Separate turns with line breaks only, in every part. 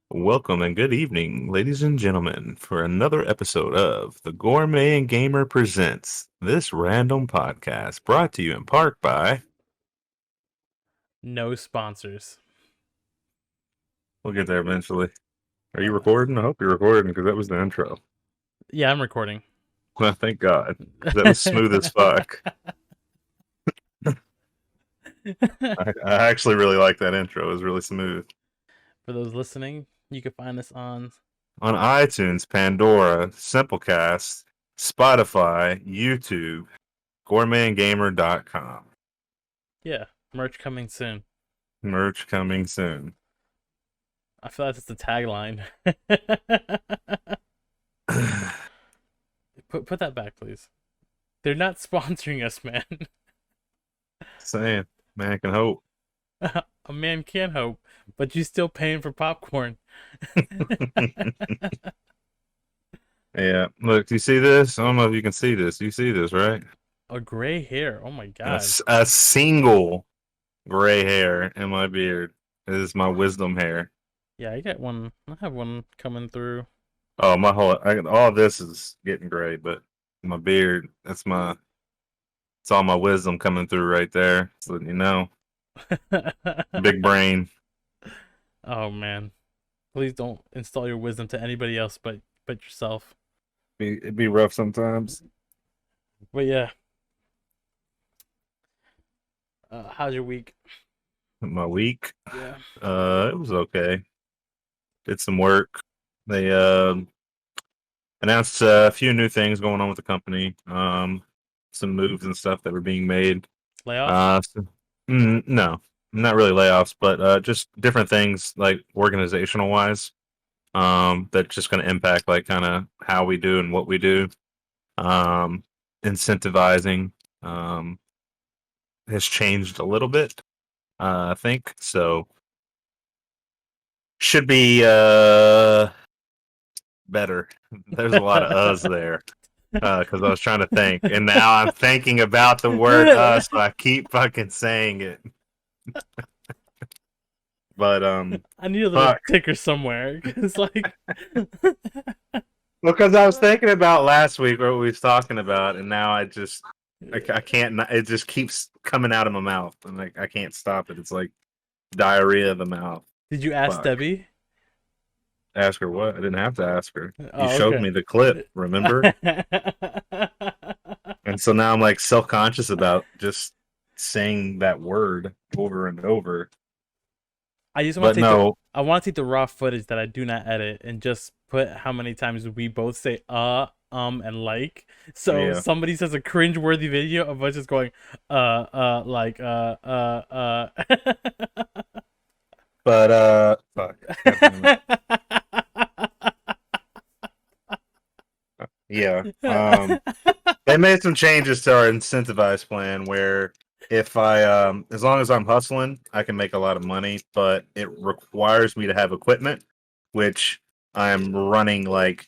Welcome and good evening, ladies and gentlemen, for another episode of the Gourmet and Gamer Presents, this random podcast brought to you in part by...
No sponsors.
We'll get there eventually. Are you recording? I hope you're recording because that was the intro.
Yeah, I'm recording.
Well, thank God. That was smooth as fuck. I actually really like that intro. It was really smooth.
For those listening, you can find us on
iTunes, Pandora, Simplecast, Spotify, YouTube, gourmetandgamer.com.
Yeah, merch coming soon.
Merch coming soon.
I feel like that's the tagline. Put that back, please. They're not sponsoring us, man.
Saying, man can hope.
A man can hope, but you still paying for popcorn.
Yeah, look, you see this? I don't know if you can see this. You see this, right?
A gray hair. Oh my god.
A single gray hair in my beard. This is my wisdom hair.
Yeah, I got one. I have one coming through.
Oh, all this is getting gray, but my beard, it's all my wisdom coming through right there. So you know, big brain.
Oh man, please don't install your wisdom to anybody else but yourself.
It'd be rough sometimes.
But yeah, how's your week?
My week,
Yeah.
it was okay. Did some work. They announced a few new things going on with the company. Some moves and stuff that were being made.
Layoffs?
No, not really layoffs, but just different things like organizational wise. That's just going to impact like kind of how we do and what we do. Incentivizing has changed a little bit. I think so. Should be better. There's a lot of us there because I was trying to think, and now I'm thinking about the word us, so I keep fucking saying it. But
I need a little ticker somewhere. It's like
because I was thinking about last week what we was talking about, and now I can't. It just keeps coming out of my mouth, and I can't stop it. It's like diarrhea of the mouth.
Did you ask Debbie?
Ask her what? I didn't have to ask her.
Oh,
you showed me the clip, remember? And so now I'm like self-conscious about just saying that word over and over.
I just want to take the raw footage that I do not edit and just put how many times we both say and like. So
yeah.
Somebody says a cringe-worthy video of us just going like
But fuck. Yeah. They made some changes to our incentivized plan where if I as long as I'm hustling, I can make a lot of money, but it requires me to have equipment, which I'm running like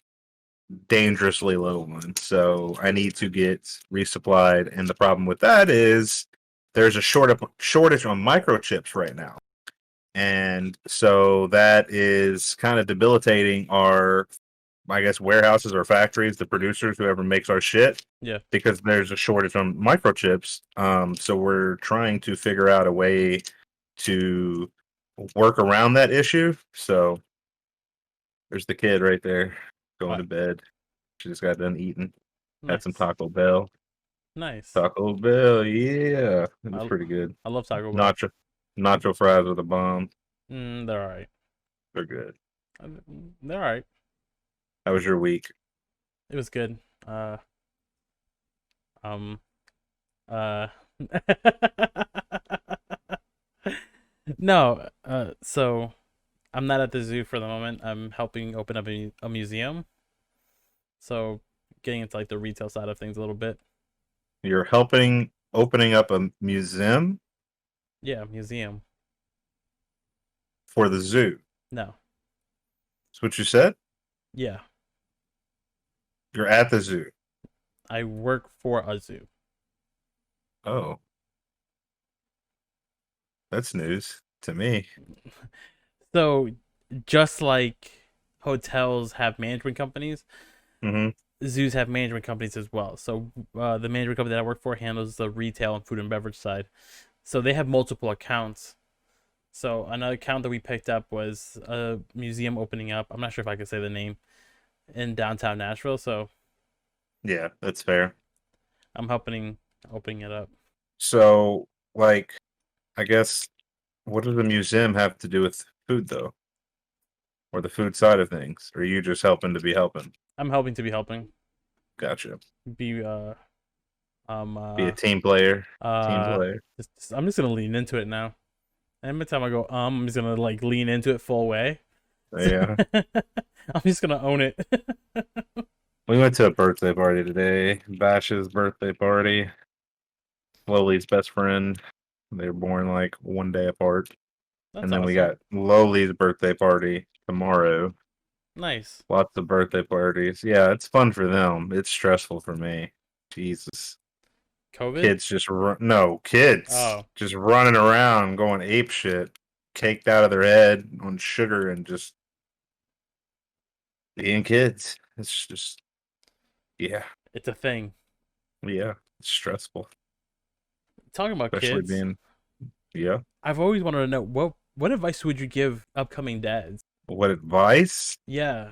dangerously low on. So I need to get resupplied, and the problem with that is there's a shortage on microchips right now. And so that is kind of debilitating our, I guess, warehouses or factories, the producers, whoever makes our shit.
Yeah.
Because there's a shortage on microchips. So we're trying to figure out a way to work around that issue. So there's the kid right there going to bed. She just got done eating. Nice. Had some Taco Bell.
Nice.
Taco Bell, yeah. It was pretty good.
I love Taco Bell.
Nacho fries with a bomb.
They're alright.
They're good.
They're alright.
How was your week?
It was good. No, so I'm not at the zoo for the moment. I'm helping open up a museum. So getting into like the retail side of things a little bit.
You're helping opening up a museum?
Yeah, museum.
For the zoo?
No.
That's what you said?
Yeah.
You're at the zoo?
I work for a zoo.
Oh. That's news to me.
So just like hotels have management companies,
Hmm.
zoos have management companies as well. So the management company that I work for handles the retail and food and beverage side. So they have multiple accounts. So another account that we picked up was a museum opening up. I'm not sure if I could say the name in downtown Nashville. So
Yeah, that's fair.
I'm helping opening it up.
So, like, I guess, what does the museum have to do with food, though, or the food side of things? Or are you just helping to be helping?
I'm helping to be helping.
Gotcha.
Be um
Be a
uh
team player. Team
uh
player.
I'm just gonna lean into it now. Every time I go I'm just gonna like lean into it full way.
Yeah.
I'm just gonna own it.
We went to a birthday party today. Bash's birthday party. Loli's best friend. They were born like one day apart.
That's
And then we
awesome.
got Loli's birthday party tomorrow.
Nice.
Lots of birthday parties. Yeah, it's fun for them. It's stressful for me. Jesus.
COVID?
Kids just run. No, kids
Oh,
just running around going ape shit, caked out of their head on sugar and just being kids. It's just, yeah,
it's a thing.
yeah, it's stressful,
Talking about
especially
kids,
being, yeah.
I've always wanted to know what advice would you give upcoming dads?
What advice?
Yeah.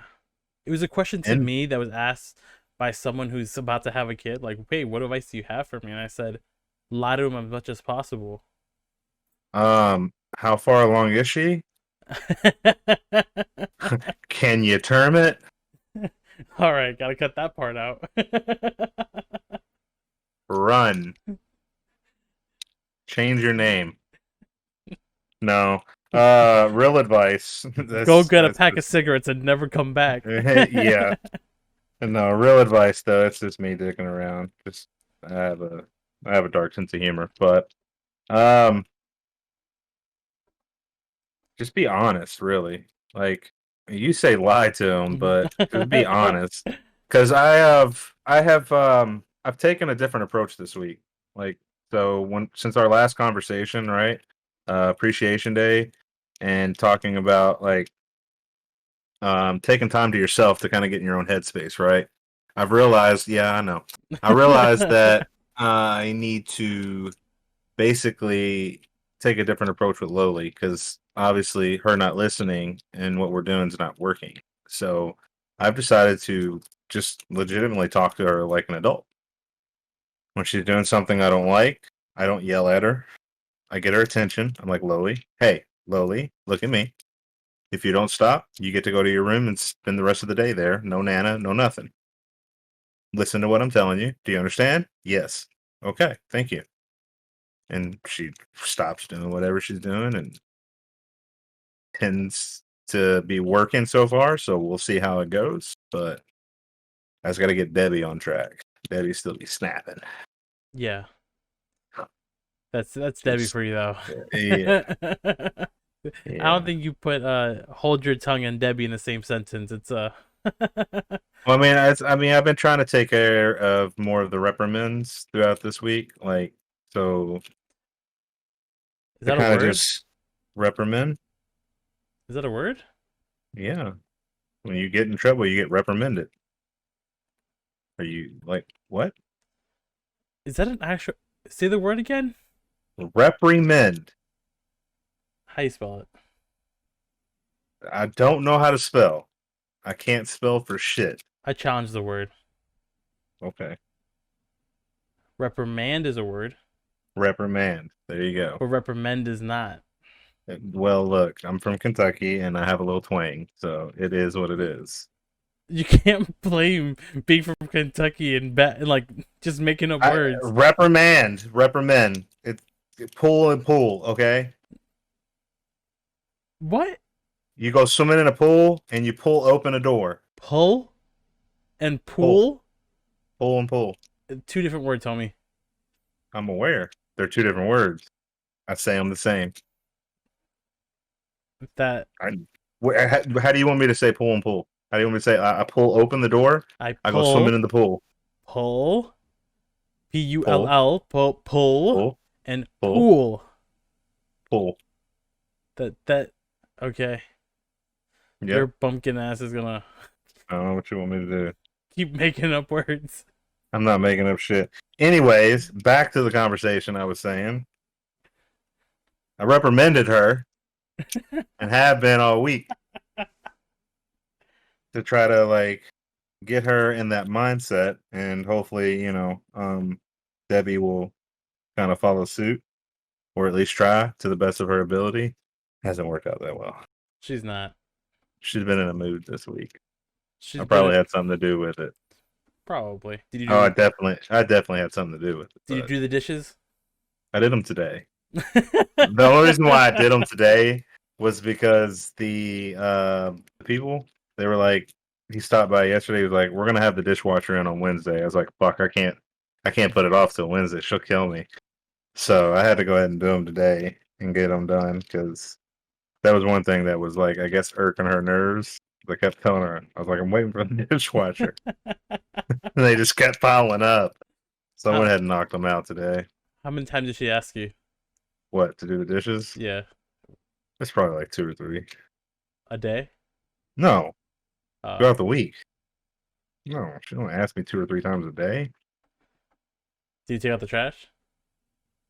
It was a question to
And
me that was asked by someone who's about to have a kid. Like, hey, what advice do you have for me? And I said, lie to him as much as possible.
how far along is she? Can you term it?
All right, gotta cut that part out.
Run. Change your name. No. Real advice.
Go
That's
get a
that's
pack of
just
cigarettes and never come back.
yeah. No, real advice though, it's just me dicking around. Just I have a I have a dark sense of humor, but um just be honest, really. Like you say lie to them, but just be honest. Cuz I've taken a different approach this week. Like so when since our last conversation, right? Appreciation day and talking about like taking time to yourself to kind of get in your own headspace, right? I've realized, yeah, I know. I realized that I need to basically take a different approach with Loli because obviously her not listening and what we're doing is not working. So I've decided to just legitimately talk to her like an adult. When she's doing something I don't like, I don't yell at her. I get her attention. I'm like, Loli, hey, Loli, look at me. If you don't stop, you get to go to your room and spend the rest of the day there. No Nana, no nothing. Listen to what I'm telling you. Do you understand? Yes. Okay, thank you. And she stops doing whatever she's doing and tends to be working so far. So we'll see how it goes. But I just got to get Debbie on track. Debbie still be snapping.
Yeah, that's Debbie
Just
for you though.
yeah,
I don't
yeah.
think you put hold your tongue and Debbie in the same sentence. It's
Well, I mean, I've been trying to take care of more of the reprimands throughout this week. Like, so
is
to
that a
kind of
word?
just reprimand.
Is that a word?
Yeah. When you get in trouble, you get reprimanded. Are you like what?
Is that an actual? Say the word again.
Reprimand.
How you spell it?
I don't know how to spell. I can't spell for shit.
I challenge the word.
Okay.
Reprimand is a word,
Reprimand. There you go.
but reprimand is not.
Well, look, I'm from Kentucky and I have a little twang, so it is what it is.
You can't blame being from Kentucky and like just making up
I
words.
reprimand. It pull and pull. Okay.
What?
You go swimming in a pool and you pull open a door.
Pull and
Pull,
pool?
pull and pull.
Two different words, homie.
I'm aware. They're two different words. I say them the same.
That
I, how do you want me to say pull and pull? How do you want me to say I pull open the door?
I
I go swimming
pull,
in the pool.
pull,
Pull,
pull, pull,
pull,
and
pull,
pool.
pull.
That okay. Your
Yep.
bumpkin ass is gonna
I don't know what you want me to do.
keep making up words.
I'm not making up shit. Anyways, back to the conversation I was saying. I reprimanded her and have been all week to try to like get her in that mindset, and hopefully, Debbie will kind of follow suit, or at least try to the best of her ability. Hasn't worked out that well.
She's not.
She's been in a mood this week. I
She's been
probably had something to do with it.
probably.
Oh, I definitely had something to do with it,
Did you
but
do the dishes?
I did them today. The only reason why I did them today was because the people, they were like, he stopped by yesterday. He was like, "We're gonna have the dishwasher in on Wednesday." I was like, "Fuck, I can't put it off till Wednesday. She'll kill me." So I had to go ahead and do them today and get them done because that was one thing that was like, I guess, irking her nerves. I kept telling her, I was like, "I'm waiting for the dishwasher," and they just kept piling up. So I
how
went ahead and knocked them out today.
how many times did she ask you?
What, to do the dishes?
Yeah,
It's probably like two or three.
a day.
No,
Uh,
throughout the week. No, she don't ask me two or three times a day.
do you take out the trash?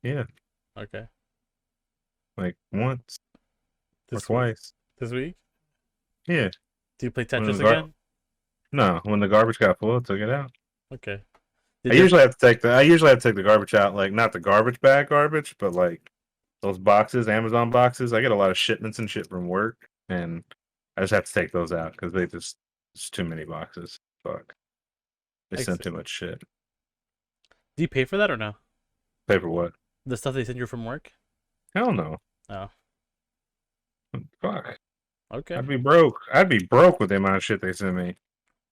Yeah,
Okay.
like once or
This week.
twice.
This week.
Yeah,
Do you play
when the
Tetris again?
no, when the garbage got full, I took it out.
Okay.
I
Did your
usually have to take the I usually have to take the garbage out, like not the garbage bag garbage, but like those boxes, Amazon boxes. I get a lot of shipments and shit from work, and I just have to take those out because it's too many boxes. Fuck, they
ex-
send too much shit.
do you pay for that or no?
Pay for what?
The stuff they send you from work?
Hell no.
Oh,
Fuck.
okay.
I'd be broke with the amount of shit they send me.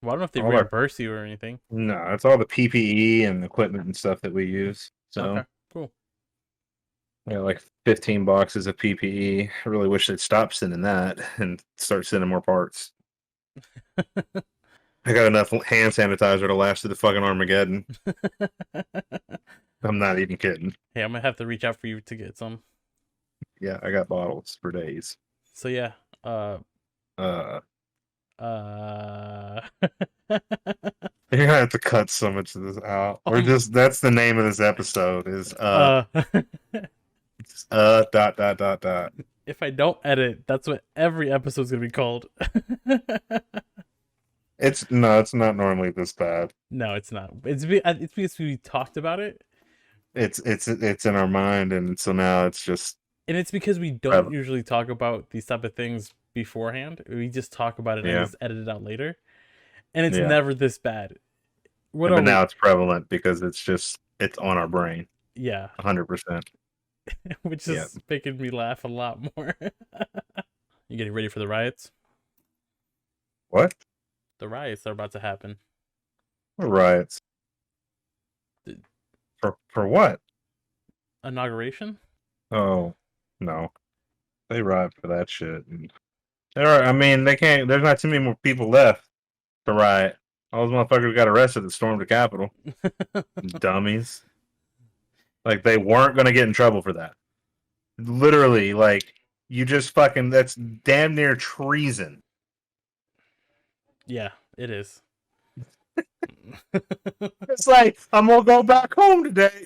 Well, I don't know if they
All our
reimburse you or anything.
No, it's all the PPE and equipment and stuff that we use.
Okay,
So
cool.
I got like 15 boxes of PPE. I really wish they'd stop sending that and start sending more parts. I got enough hand sanitizer to last through the fucking Armageddon. I'm not even kidding.
Hey, I'm gonna have to reach out for you to get some.
Yeah, I got bottles for days.
So yeah,
Uh,
uh,
you're gonna have to cut so much of this out. We're
um,
just that's the name of this episode is
uh,
dot dot dot dot.
if I don't edit, that's what every episode's gonna be called.
It's not normally this bad.
No, it's not. It's because we talked about it,
It's in our mind, and so now it's just
and it's because we don't
prevalent.
usually talk about these type of things beforehand. We just talk about it and
Yeah,
just edit it out later, and it's
yeah.
never this bad. What are
But
we?
now it's prevalent because it's on our brain,
Yeah,
100%.
which
Yeah.
is making me laugh a lot more. You getting ready for the riots?
What?
The riots are about to happen.
What riots?
The
For what?
inauguration?
Oh, no. They riot for that shit. And there are, I mean, they can't. There's not too many more people left to riot. All those motherfuckers got arrested that stormed the Capitol. Dummies. Like they weren't gonna get in trouble for that. Literally, like you just fucking. That's damn near treason.
Yeah, it is.
It's like I'm gonna go back home today.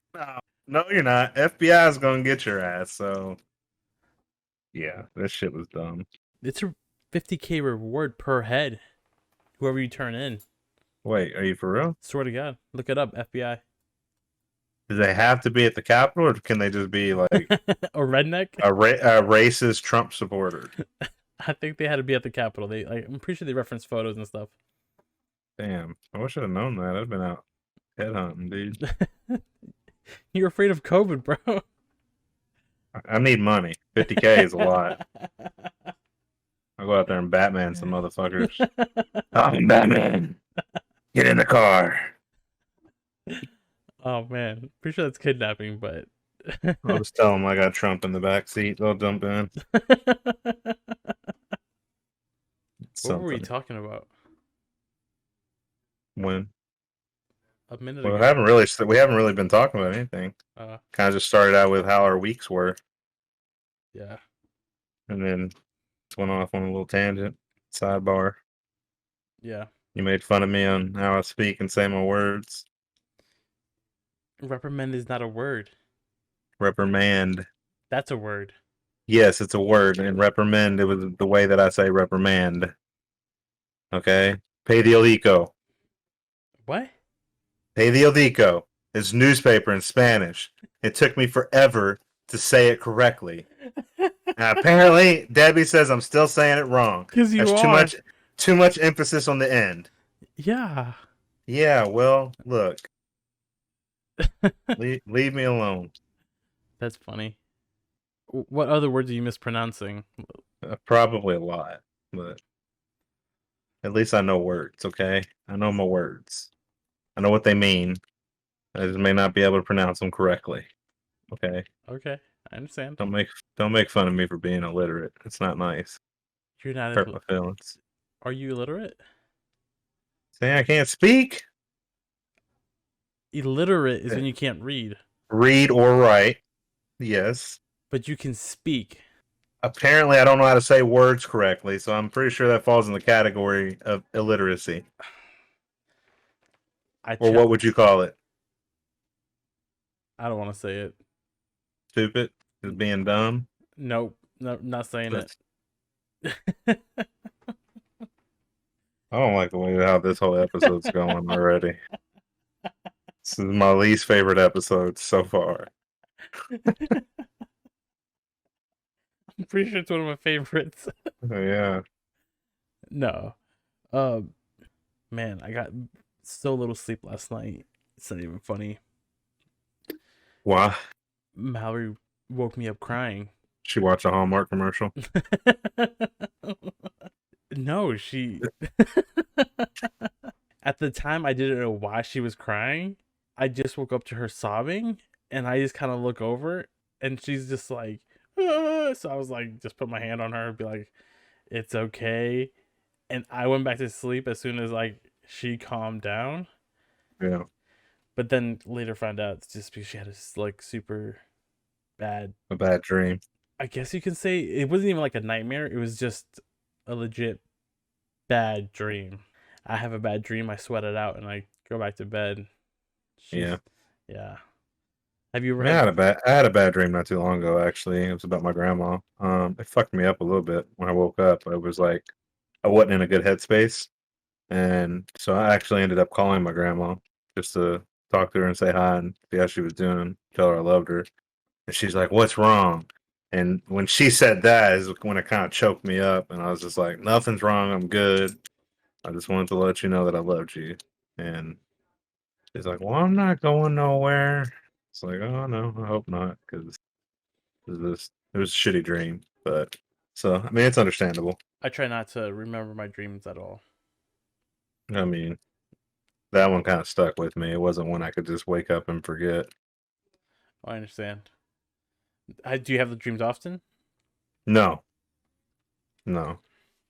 No, you're not. FBI is gonna get your ass. So yeah, this shit was dumb.
It's a 50K reward per head. Whoever you turn in.
Wait, are you for real?
Swear to God. Look it up, FBI.
Do they have to be at the Capitol, or can they just be like
Or redneck?
a racist Trump supporter?
I think they had to be at the Capitol. I'm pretty sure they reference photos and stuff.
Damn, I wish I'd have known that. I'd been out headhunting, dude.
You're afraid of COVID, bro.
I need money. 50K is a lot. I'll go out there and Batman some motherfuckers. I'm Batman. Get in the car.
Oh man, pretty sure that's kidnapping, but
I'll just tell them I got Trump in the back seat. They'll jump in.
what were we
Something.
talking about
When?
a minute
Well,
ago?
we haven't really been talking about anything.
Uh,
Kind of just started out with how our weeks were.
Yeah.
and then just went off on a little tangent. Sidebar.
Yeah.
You made fun of me on how I speak and say my words.
Reprimand is not a word.
Reprimand.
That's a word.
Yes, it's a word, and reprimand. It was the way that I say reprimand. Okay, periodico.
What?
Periodico is newspaper in Spanish. It took me forever to say it correctly. And apparently, Debbie says I'm still saying it wrong.
Because you
That's
are.
too much emphasis on the end.
Yeah.
Yeah, well, look, leave me alone.
That's funny. What other words are you mispronouncing?
Probably a lot, but at least I know words. Okay, I know my words. I know what they mean. I just may not be able to pronounce them correctly. Okay,
Okay, I understand.
don't make fun of me for being illiterate. It's not nice.
You're not.
Hurt my feelings.
Are you illiterate?
Saying I can't speak,
Illiterate is
Eh,
when you can't read,
read or write. Yes.
but you can speak.
Apparently, I don't know how to say words correctly, so I'm pretty sure that falls in the category of illiteracy.
I
Or
ch-
what would you call it?
I don't want to say it.
Stupid? Just being dumb?
Nope. No, not saying it.
That's, I don't like the way how this whole episode's going already. This is my least favorite episode so far.
I'm pretty sure it's one of my favorites.
Yeah.
No. Man, I got so little sleep last night. It's not even funny.
Why?
Mallory woke me up crying.
She watched a Hallmark commercial.
No, she. At the time, I didn't know why she was crying. I just woke up to her sobbing, and I just kind of look over, and she's just like, "Ah." So I was like, just put my hand on her and be like, "It's okay." And I went back to sleep as soon as like she calmed down.
Yeah.
But then later found out it's just because she had this like super bad.
A bad dream.
I guess you can say it wasn't even like a nightmare. It was just a legit bad dream. I have a bad dream. I sweat it out and I go back to bed.
Yeah.
She's, yeah. Have you
I
ever
mean,
had?
I had a bad dream not too long ago. Actually, it was about my grandma. It fucked me up a little bit when I woke up. I was like, I wasn't in a good headspace, and so I actually ended up calling my grandma just to talk to her and say hi and see how she was doing, tell her I loved her. And she's like, "What's wrong?" And when she said that is when it kind of choked me up, and I was just like, "Nothing's wrong. I'm good. I just wanted to let you know that I loved you." And she's like, "Well, I'm not going nowhere." It's like, "Oh no, I hope not," because it was a shitty dream. But so I mean, it's understandable.
I try not to remember my dreams at all.
I mean, that one kind of stuck with me. It wasn't one I could just wake up and forget.
I understand. Do you have the dreams often?
No, no.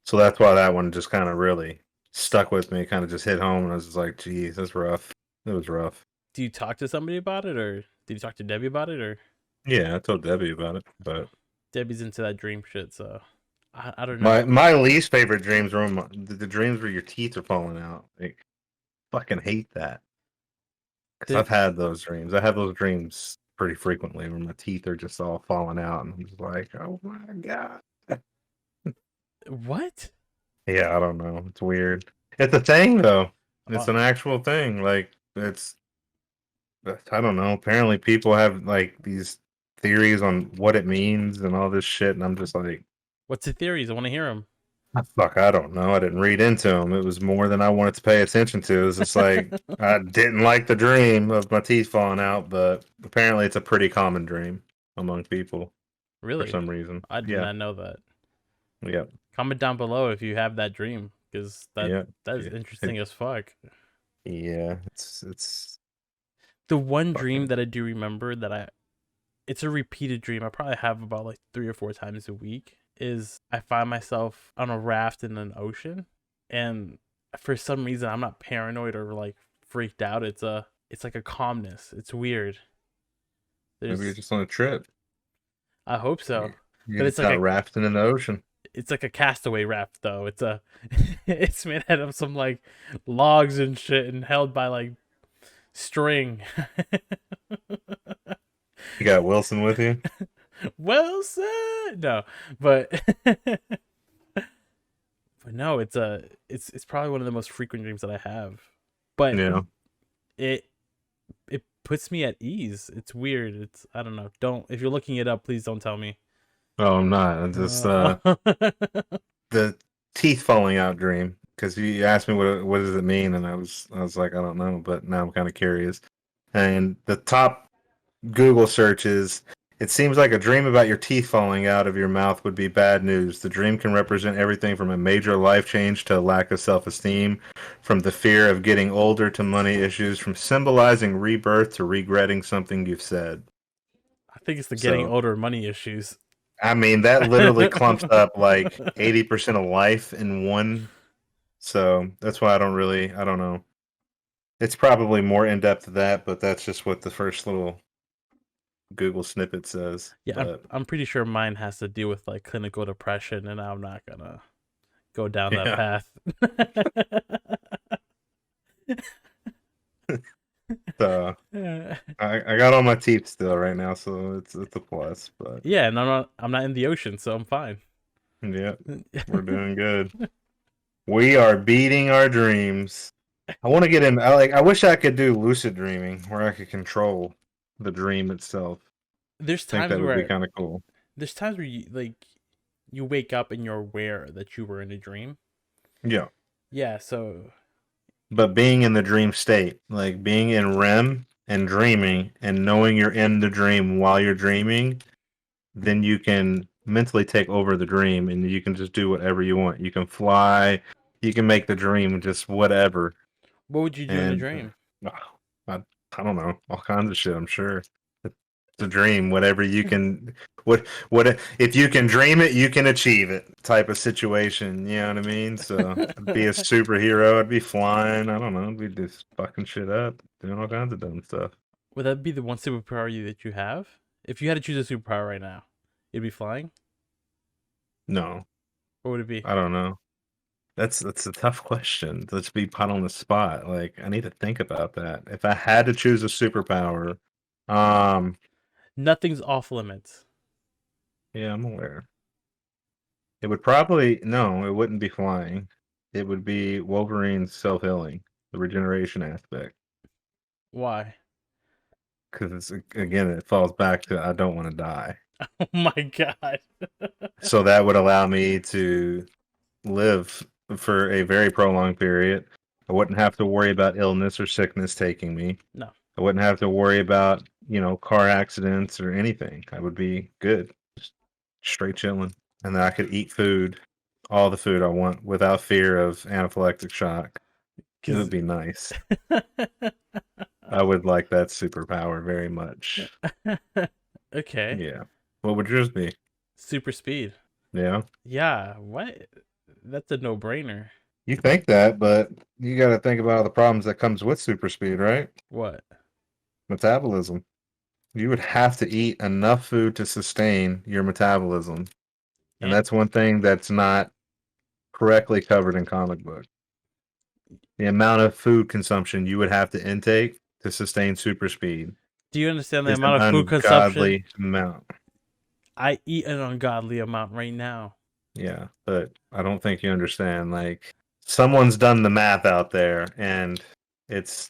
So that's why that one just kind of really stuck with me. Kind of just hit home, and I was just like, "Geez, that's rough." It was rough.
Do you talk to somebody about it, or did you talk to Debbie about it, or
Yeah, I told Debbie about it, but
Debbie's into that dream shit? So I don't
my
know.
my least favorite dreams were the dreams where your teeth are falling out. Like, fucking hate that because
The
I've had those dreams. I have those dreams pretty frequently where my teeth are just all falling out, and I'm just like, "Oh my god."
what?
Yeah, I don't know. It's weird. It's a thing though. It's
Uh,
an actual thing. Like it's I don't know. Apparently people have like these theories on what it means and all this shit, and I'm just like,
what's the theories? I want to hear them.
fuck, I don't know. I didn't read into them. It was more than I wanted to pay attention to. It was just like I didn't like the dream of my teeth falling out, but apparently it's a pretty common dream among people for
Really?
some reason.
I did
Yeah.
not know that.
Yep.
Comment down below if you have that dream, because
Yeah.
that is
Yeah.
interesting as fuck.
Yeah. It's
The one dream
fucking
that I do remember that it's a repeated dream. I probably have about like 3 or 4 times a week. Is I find myself on a raft in an ocean, and for some reason I'm not paranoid or like freaked out. It's like a calmness. It's weird.
maybe you're
There's
just on a trip.
I hope so. but
It's out rafting in the ocean.
it's like a castaway raft though. It's a it's made out of some like logs and shit and held by like string.
You got Wilson with you.
Well said. No, but but no, it's probably one of the most frequent dreams that I have. But
Yeah.
it it puts me at ease. It's weird. It's I don't know. Don't if you're looking it up, please don't tell me.
Oh, I'm not. I just
Uh,
the teeth falling out dream because you asked me what does it mean, and I was like I don't know, but now I'm kind of curious. And the top Google search is it seems like a dream about your teeth falling out of your mouth would be bad news. The dream can represent everything from a major life change to a lack of self-esteem, from the fear of getting older to money issues, from symbolizing rebirth to regretting something you've said.
I think it's the getting
So,
older money issues.
I mean, that literally clumps up like 80% of life in one. So that's why I don't know. It's probably more in depth than that, but that's just what the first little Google snippet says.
Yeah, I'm
But
I'm pretty sure mine has to deal with like clinical depression, and I'm not gonna go down that
yeah,
path.
so I got all my teeth still right now, so it's a plus. But
Yeah, and I'm not in the ocean, so I'm fine.
yeah, we're doing good. We are beating our dreams. I want to get in. I wish I could do lucid dreaming where I could control the dream itself.
There's
I think
times
that would be
where
kind of cool.
there's times where you wake up and you're aware that you were in a dream.
Yeah.
Yeah, so
But being in the dream state, like being in REM and dreaming and knowing you're in the dream while you're dreaming, then you can mentally take over the dream and you can just do whatever you want. You can fly, you can make the dream just whatever.
what would you do in a
And
dream?
I, I don't know, all kinds of shit, I'm sure. It's a dream, whatever you can, what if you can dream it, you can achieve it type of situation. You know what I mean? So I'd be a superhero. I'd be flying. I don't know. I'd be just fucking shit up, doing all kinds of dumb stuff.
Would that be the one superpower that you have? If you had to choose a superpower right now, it'd be flying?
No,
What would it be?
I don't know. That's a tough question. Let's be put on the spot. Like I need to think about that. If I had to choose a superpower, um,
Nothing's off limits.
yeah, I'm aware. It would probably no, it wouldn't be flying. It would be Wolverine's self-healing, the regeneration aspect.
Why?
Because it's again, it falls back to I don't want to die.
Oh my god.
So that would allow me to live for a very prolonged period. I wouldn't have to worry about illness or sickness taking me.
No.
I wouldn't have to worry about, car accidents or anything. I would be good. Just straight chilling. And then I could eat food, all the food I want without fear of anaphylactic shock. It would
Cuz
be nice. I would like that superpower very much.
okay.
Yeah. What would yours be?
Super speed.
Yeah.
Yeah, what? That's a no-brainer.
You think that, but you got to think about all the problems that comes with super speed, right?
What?
Metabolism. You would have to eat enough food to sustain your metabolism. And
And
that's one thing that's not correctly covered in comic book. The amount of food consumption you would have to intake to sustain super speed
do you understand the
is an
amount of food consumption?
ungodly amount.
I eat an ungodly amount right now.
Yeah, but I don't think you understand. Like, someone's done the math out there, and it's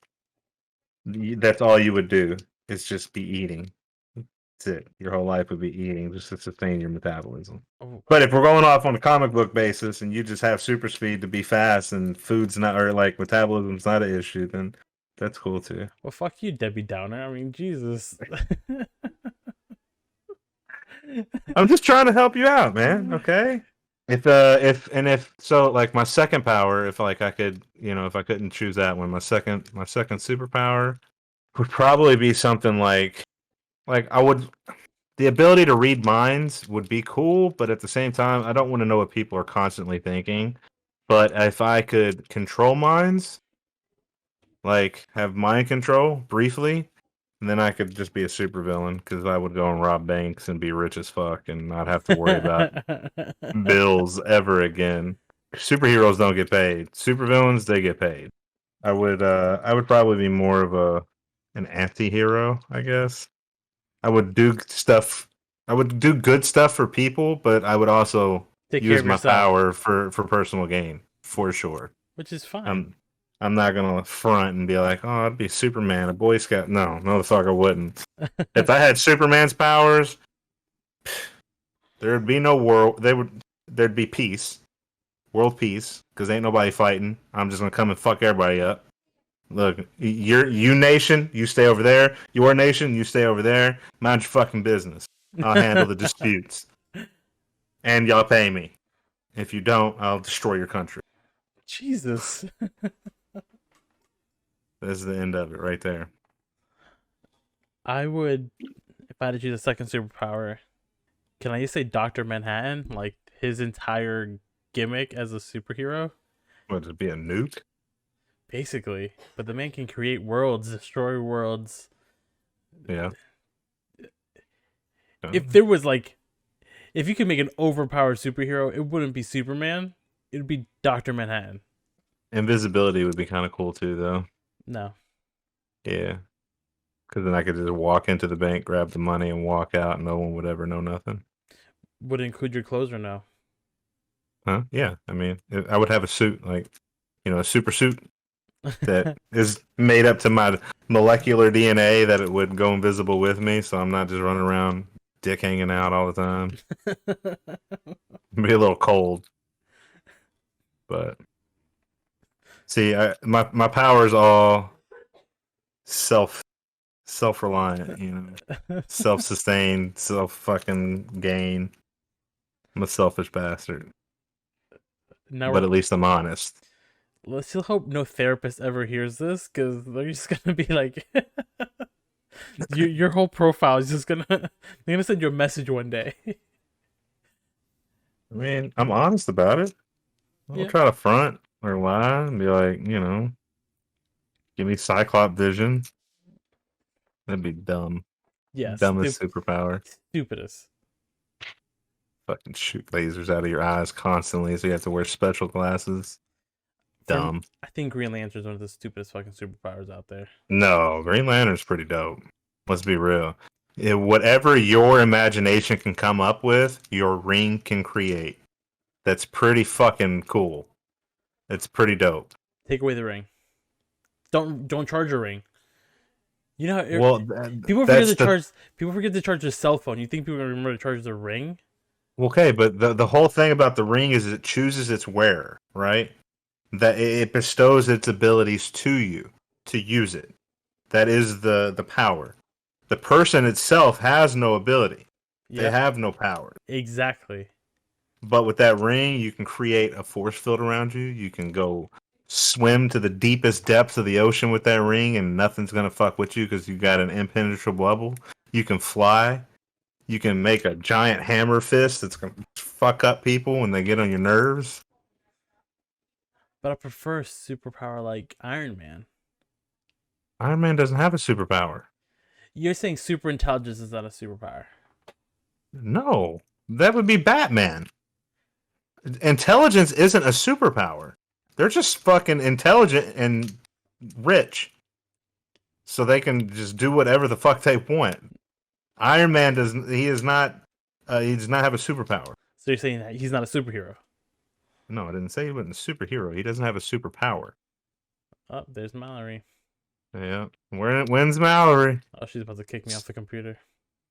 that's all you would do is just be eating. That's it. Your whole life would be eating just to sustain your metabolism.
Oh,
But if we're going off on a comic book basis and you just have super speed to be fast and food's not, or like metabolism's not an issue, then that's cool too.
well, fuck you, Debbie Downer. I mean, Jesus.
I'm just trying to help you out, man. Okay. If so, like my second power, if like I could, if I couldn't choose that one, my second superpower would probably be something like I would the ability to read minds would be cool, but at the same time, I don't want to know what people are constantly thinking. But if I could control minds, like have mind control briefly, And then I could just be a supervillain because I would go and rob banks and be rich as fuck and not have to worry about bills ever again. Superheroes don't get paid. Supervillains, they get paid. I would probably be more of an anti-hero, I guess. I would do stuff I would do good stuff for people, but I would also
Take care
use
of
my
yourself,
power for personal gain, for sure.
which is fine.
I'm not gonna front and be like, oh, I'd be Superman, a Boy Scout. No, no, the fuck I wouldn't. If I had Superman's powers, there'd be no world. There'd be peace, world peace, because ain't nobody fighting. I'm just gonna come and fuck everybody up. Look, you nation, you stay over there. Your nation, you stay over there. Mind your fucking business. I'll handle the disputes, and y'all pay me. If you don't, I'll destroy your country.
Jesus.
This is the end of it, right there.
I would, if I had to choose a second superpower, can I just say Dr. Manhattan? Like his entire gimmick as a superhero?
Would it be a nuke?
Basically. But the man can create worlds, destroy worlds.
Yeah.
If there was like, if you could make an overpowered superhero, it wouldn't be Superman. It would be Dr. Manhattan.
Invisibility would be kind of cool too, though.
No.
Yeah, because then I could just walk into the bank, grab the money, and walk out, and no one would ever know nothing.
Would it include your clothes or no?
Huh? Yeah, I mean, I would have a suit, like, a super suit that is made up to my molecular DNA that it would go invisible with me, so I'm not just running around dick hanging out all the time. Be a little cold, but see, my power is all self reliant, self sustained, self fucking gain. I'm a selfish bastard,
Now
but
we're
at least I'm honest.
let's still hope no therapist ever hears this because they're just gonna be like, your whole profile is just gonna they're gonna send you a message one day.
I mean, I'm honest about it. I don't
Yeah.
try to front or lie and be like, give me Cyclop vision. That'd be dumb.
Yeah.
Dumbest superpower.
Stupidest.
Fucking shoot lasers out of your eyes constantly, so you have to wear special glasses. Dumb.
I think Green Lantern is one of the stupidest fucking superpowers out there.
No, Green Lantern's pretty dope. Let's be real. Whatever your imagination can come up with, your ring can create. That's pretty fucking cool. It's pretty dope.
Take away the ring. Don't charge a ring. You know how
Well,
people forget to charge. People forget to charge their cell phone. You think people are gonna remember to charge their ring?
okay, but the whole thing about the ring is it chooses its wearer, right? That it bestows its abilities to you to use it. That is the power. The person itself has no ability. They
Yeah.
have no power.
Exactly.
But with that ring, you can create a force field around you. You can go swim to the deepest depths of the ocean with that ring, and nothing's gonna fuck with you because you got an impenetrable bubble. You can fly. You can make a giant hammer fist that's gonna fuck up people when they get on your nerves.
But I prefer a superpower like Iron Man.
Iron Man doesn't have a superpower.
You're saying super intelligence is not a superpower.
No, that would be Batman. Intelligence isn't a superpower. They're just fucking intelligent and rich. So they can just do whatever the fuck they want. Iron Man doesn't. He is not. He does not have a superpower.
So you're saying that he's not a superhero?
No, I didn't say he wasn't a superhero. He doesn't have a superpower.
Oh, there's Mallory.
Yeah, when's Mallory?
Oh, she's about to kick me off the computer.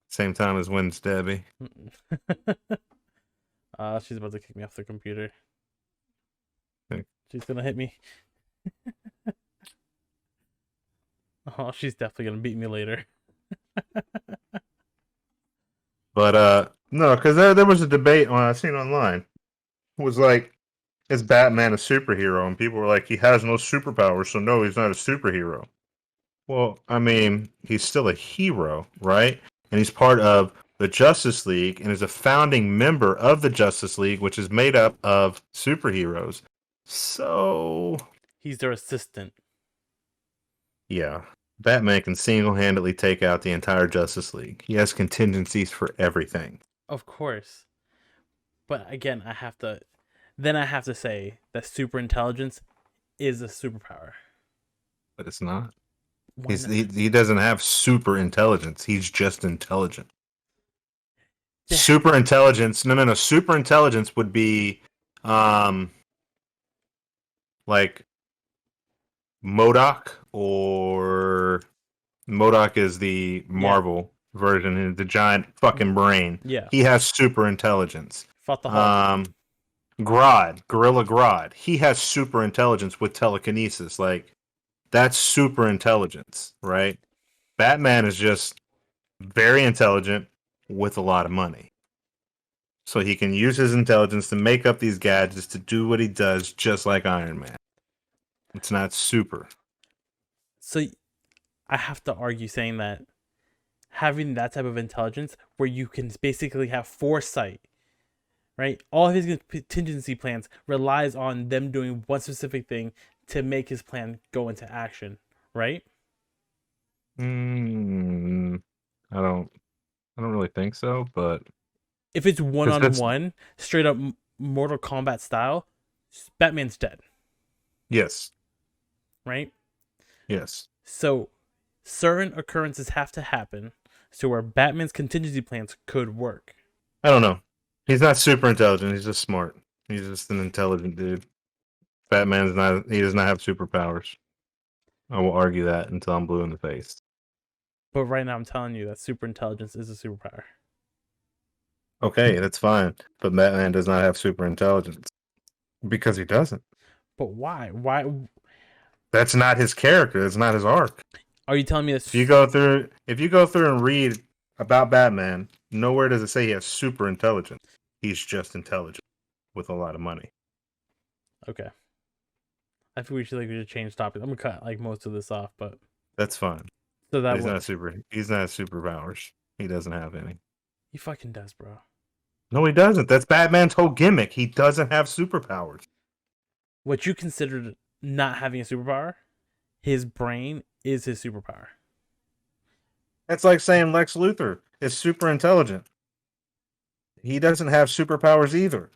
Same time as when's Debbie.
She's about to kick me off the computer.
Okay.
She's gonna hit me. Oh, she's definitely gonna beat me later.
But no, because there was a debate on I seen online. It was like, is Batman a superhero? And people were like, he has no superpowers, so no, he's not a superhero. Well, I mean, he's still a hero, right? And he's part of the Justice League and is a founding member of the Justice League, which is made up of superheroes. So,
He's their assistant.
yeah, Batman can single-handedly take out the entire Justice League. He has contingencies for everything.
Of course. But again, I have to say that super intelligence is a superpower.
But it's not.
Why not?
He doesn't have super intelligence. He's just intelligent.
Yeah.
Super intelligence. No, no, no. Super intelligence would be, um, like Modoc, or Modoc is the
Yeah.
Marvel version, the giant fucking brain.
Yeah.
He has super intelligence.
Fought the Hulk.
Um, Gorilla Grodd. He has super intelligence with telekinesis. Like, that's super intelligence, right? Batman is just very intelligent with a lot of money. So he can use his intelligence to make up these gadgets to do what he does, just like Iron Man. It's not super.
So I have to argue saying that having that type of intelligence where you can basically have foresight, right? All of his contingency plans relies on them doing one specific thing to make his plan go into action, right?
Mm, I don't. I don't really think so, but
If it's one
it's
on
just
one, straight up Mortal Kombat style, Batman's dead,
yes,
right?
yes.
So certain occurrences have to happen so where Batman's contingency plans could work.
I don't know. He's not super intelligent. He's just smart. He's just an intelligent dude. Batman's not. He does not have superpowers. I will argue that until I'm blue in the face.
But right now I'm telling you that super intelligence is a superpower.
Okay, that's fine. But Batman does not have super intelligence because he doesn't.
But why? Why
That's not his character. That's not his arc.
are you telling me
If you
this?
go through, if you go through and read about Batman, nowhere does it say he has super intelligence. He's just intelligent with a lot of money.
Okay. I think we should change topic. I'm gonna cut like most of this off, but
That's fine.
so
But
that
he's
way
not super. He's not superpowers. He doesn't have any.
he fucking does, bro.
No, he doesn't. That's Batman's whole gimmick. He doesn't have superpowers.
What you considered not having a superpower, his brain is his superpower.
That's like saying Lex Luthor is super intelligent. He doesn't have superpowers either.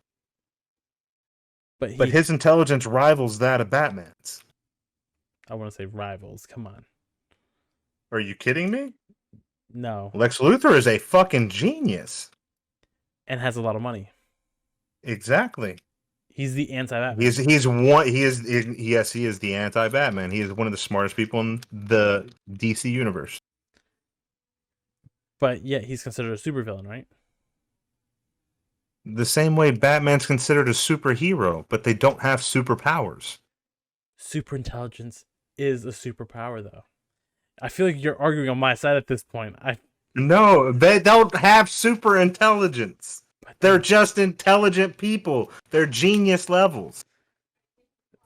But
But
he,
his intelligence rivals that of Batman's.
I want to say rivals. Come on,
Are you kidding me?
no,
Lex Luthor is a fucking genius.
and has a lot of money.
Exactly.
He's the anti-Batman.
He's one. He is. Yes, he is the anti-Batman. He is one of the smartest people in the DC universe.
But yet he's considered a supervillain, right?
The same way Batman's considered a superhero, but they don't have superpowers.
Super intelligence is a superpower, though. I feel like you're arguing on my side at this point.
No, they don't have super intelligence.
But
They're just intelligent people. They're genius levels.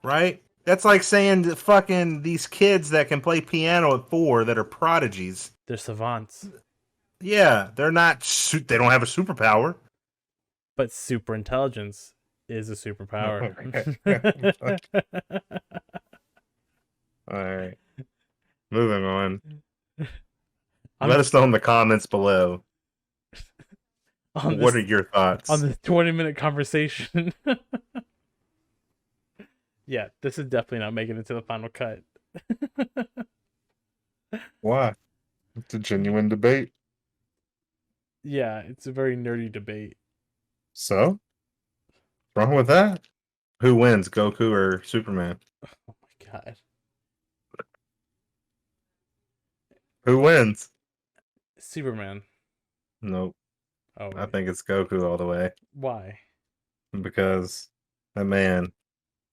Right? That's like saying that fucking these kids that can play piano at 4 that are prodigies.
they're savants.
Yeah, they're not. They don't have a superpower.
But super intelligence is a superpower.
All right, moving on.
on
Let
the,
us know in the comments below.
on
What
this,
are your thoughts?
on this 20-minute conversation. Yeah, this is definitely not making it to the final cut.
Why? It's a genuine debate.
Yeah, it's a very nerdy debate.
So, what's wrong with that? Who wins, Goku or Superman?
Oh my god.
Who wins?
Superman.
Nope.
Oh,
I think it's Goku all the way
why?
because that man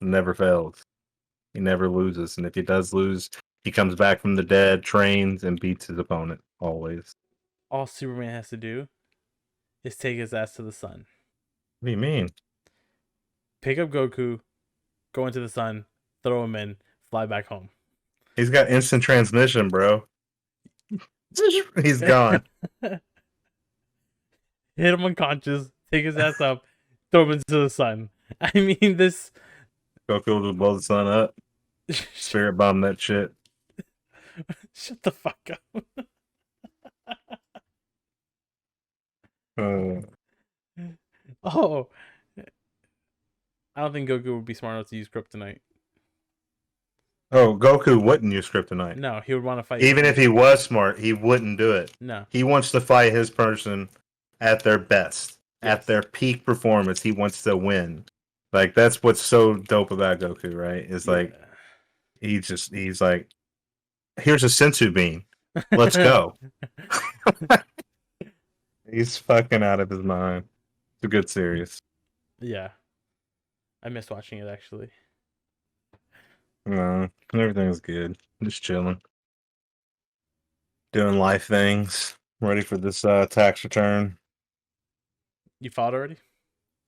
never fails. He never loses, and if he does lose, he comes back from the dead, trains, and beats his opponent always.
All Superman has to do is take his ass to the sun.
What do you mean?
Pick up Goku, go into the sun, throw him in, fly back home.
He's got instant transmission, bro. He's gone.
Hit him unconscious, take his ass up, throw him into the sun. I mean, this.
Goku will blow the sun up. Spirit bomb that shit.
Shut the fuck up.
Uh,
Oh, I don't think Goku would be smart enough to use kryptonite.
oh, Goku wouldn't use kryptonite.
No, he would want to fight
Even if
Frieza.
he was smart, he wouldn't do it.
No.
He wants to fight his person at their best, at
Yes.
their peak performance. He wants to win. Like that's what's so dope about Goku, right? Is like
Yeah.
he's like, here's a sensu bean. Let's go. He's fucking out of his mind. It's a good series.
Yeah. I miss watching it actually.
No, everything's good. Just chilling, doing life things. Ready for this tax return.
You fought already?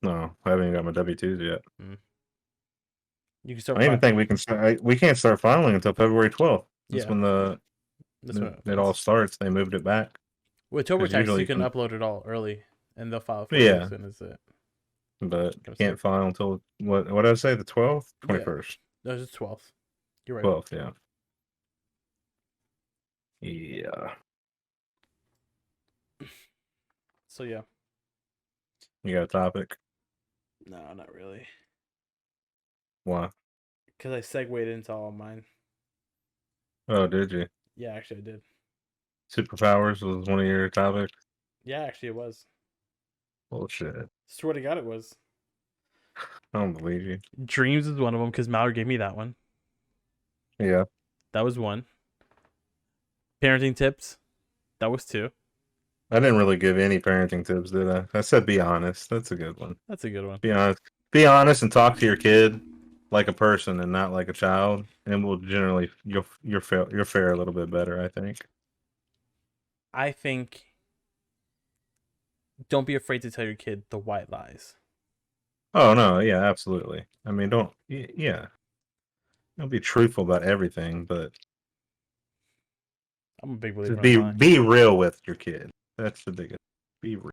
No, I haven't even got my W-2s yet.
Mm. You can
I
start
don't even think we can start. We can't start filing until February 12th. That's
Yeah,
when
that's what
it all
happens.
starts. They moved it back
With
because
TurboTax,
usually
you
you
can
can.
upload it all early, and they'll file it for you as
Yeah,
soon as it
but
comes through.
can't file until what did I say? The 12th,
Yeah,
21st,
no, it's 12th. You're right.
12th. Yeah, yeah.
So yeah,
You got a topic?
no, not really,
Why?
because I segued into all of mine.
Oh, did you?
Yeah, actually, I did.
Superpowers was one of your topics.
Yeah, actually, it was.
Bullshit.
Swear to God, it was.
I don't believe you.
Dreams is one of them because Mallory gave me that one.
Yeah,
That was one. Parenting tips. That was two.
I didn't really give any parenting tips, did I? I said be honest. That's a good one.
That's a good one.
Be honest. Be honest and talk to your kid like a person and not like a child, and will generally you'll fare a little bit better, I think.
I think don't be afraid to tell your kid the white lies.
Oh no, yeah, absolutely. I mean, yeah, don't be truthful about everything, but
I'm a big believer
just
in lying.
be real with your kid. That's the biggest. Be real.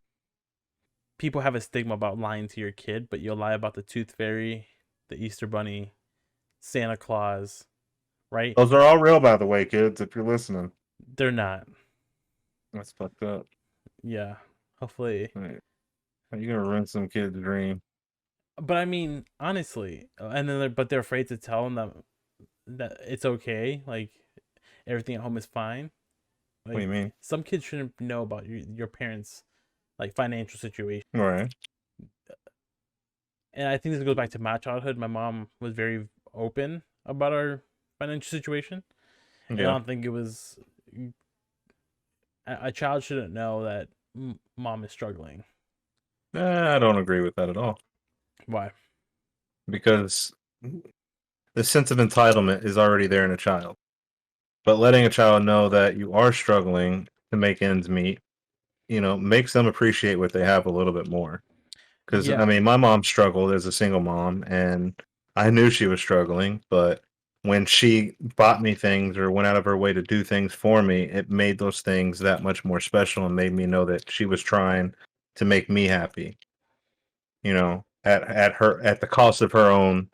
People have a stigma about lying to your kid, but you'll lie about the tooth fairy, the Easter bunny, Santa Claus, right?
Those are all real, by the way, kids. If you're listening,
They're not.
that's fucked up.
Yeah. Hopefully.
Right. You're gonna ruin some kid's dream.
But I mean, honestly, and then but they're afraid to tell them that it's okay, like everything at home is fine.
What do
Like
you mean?
some kids shouldn't know about your parents' like financial situation.
All right.
And I think this goes back to my childhood. My mom was very open about our financial situation, and I
Yeah.
don't think it was a child shouldn't know that mom is struggling.
I don't agree with that at all
Why?
because the sense of entitlement is already there in a child. But letting a child know that you are struggling to make ends meet, makes them appreciate what they have a little bit more. Because I
Yeah,
mean, my mom struggled as a single mom, and I knew she was struggling. But when she bought me things or went out of her way to do things for me, it made those things that much more special and made me know that she was trying to make me happy. At the cost of her own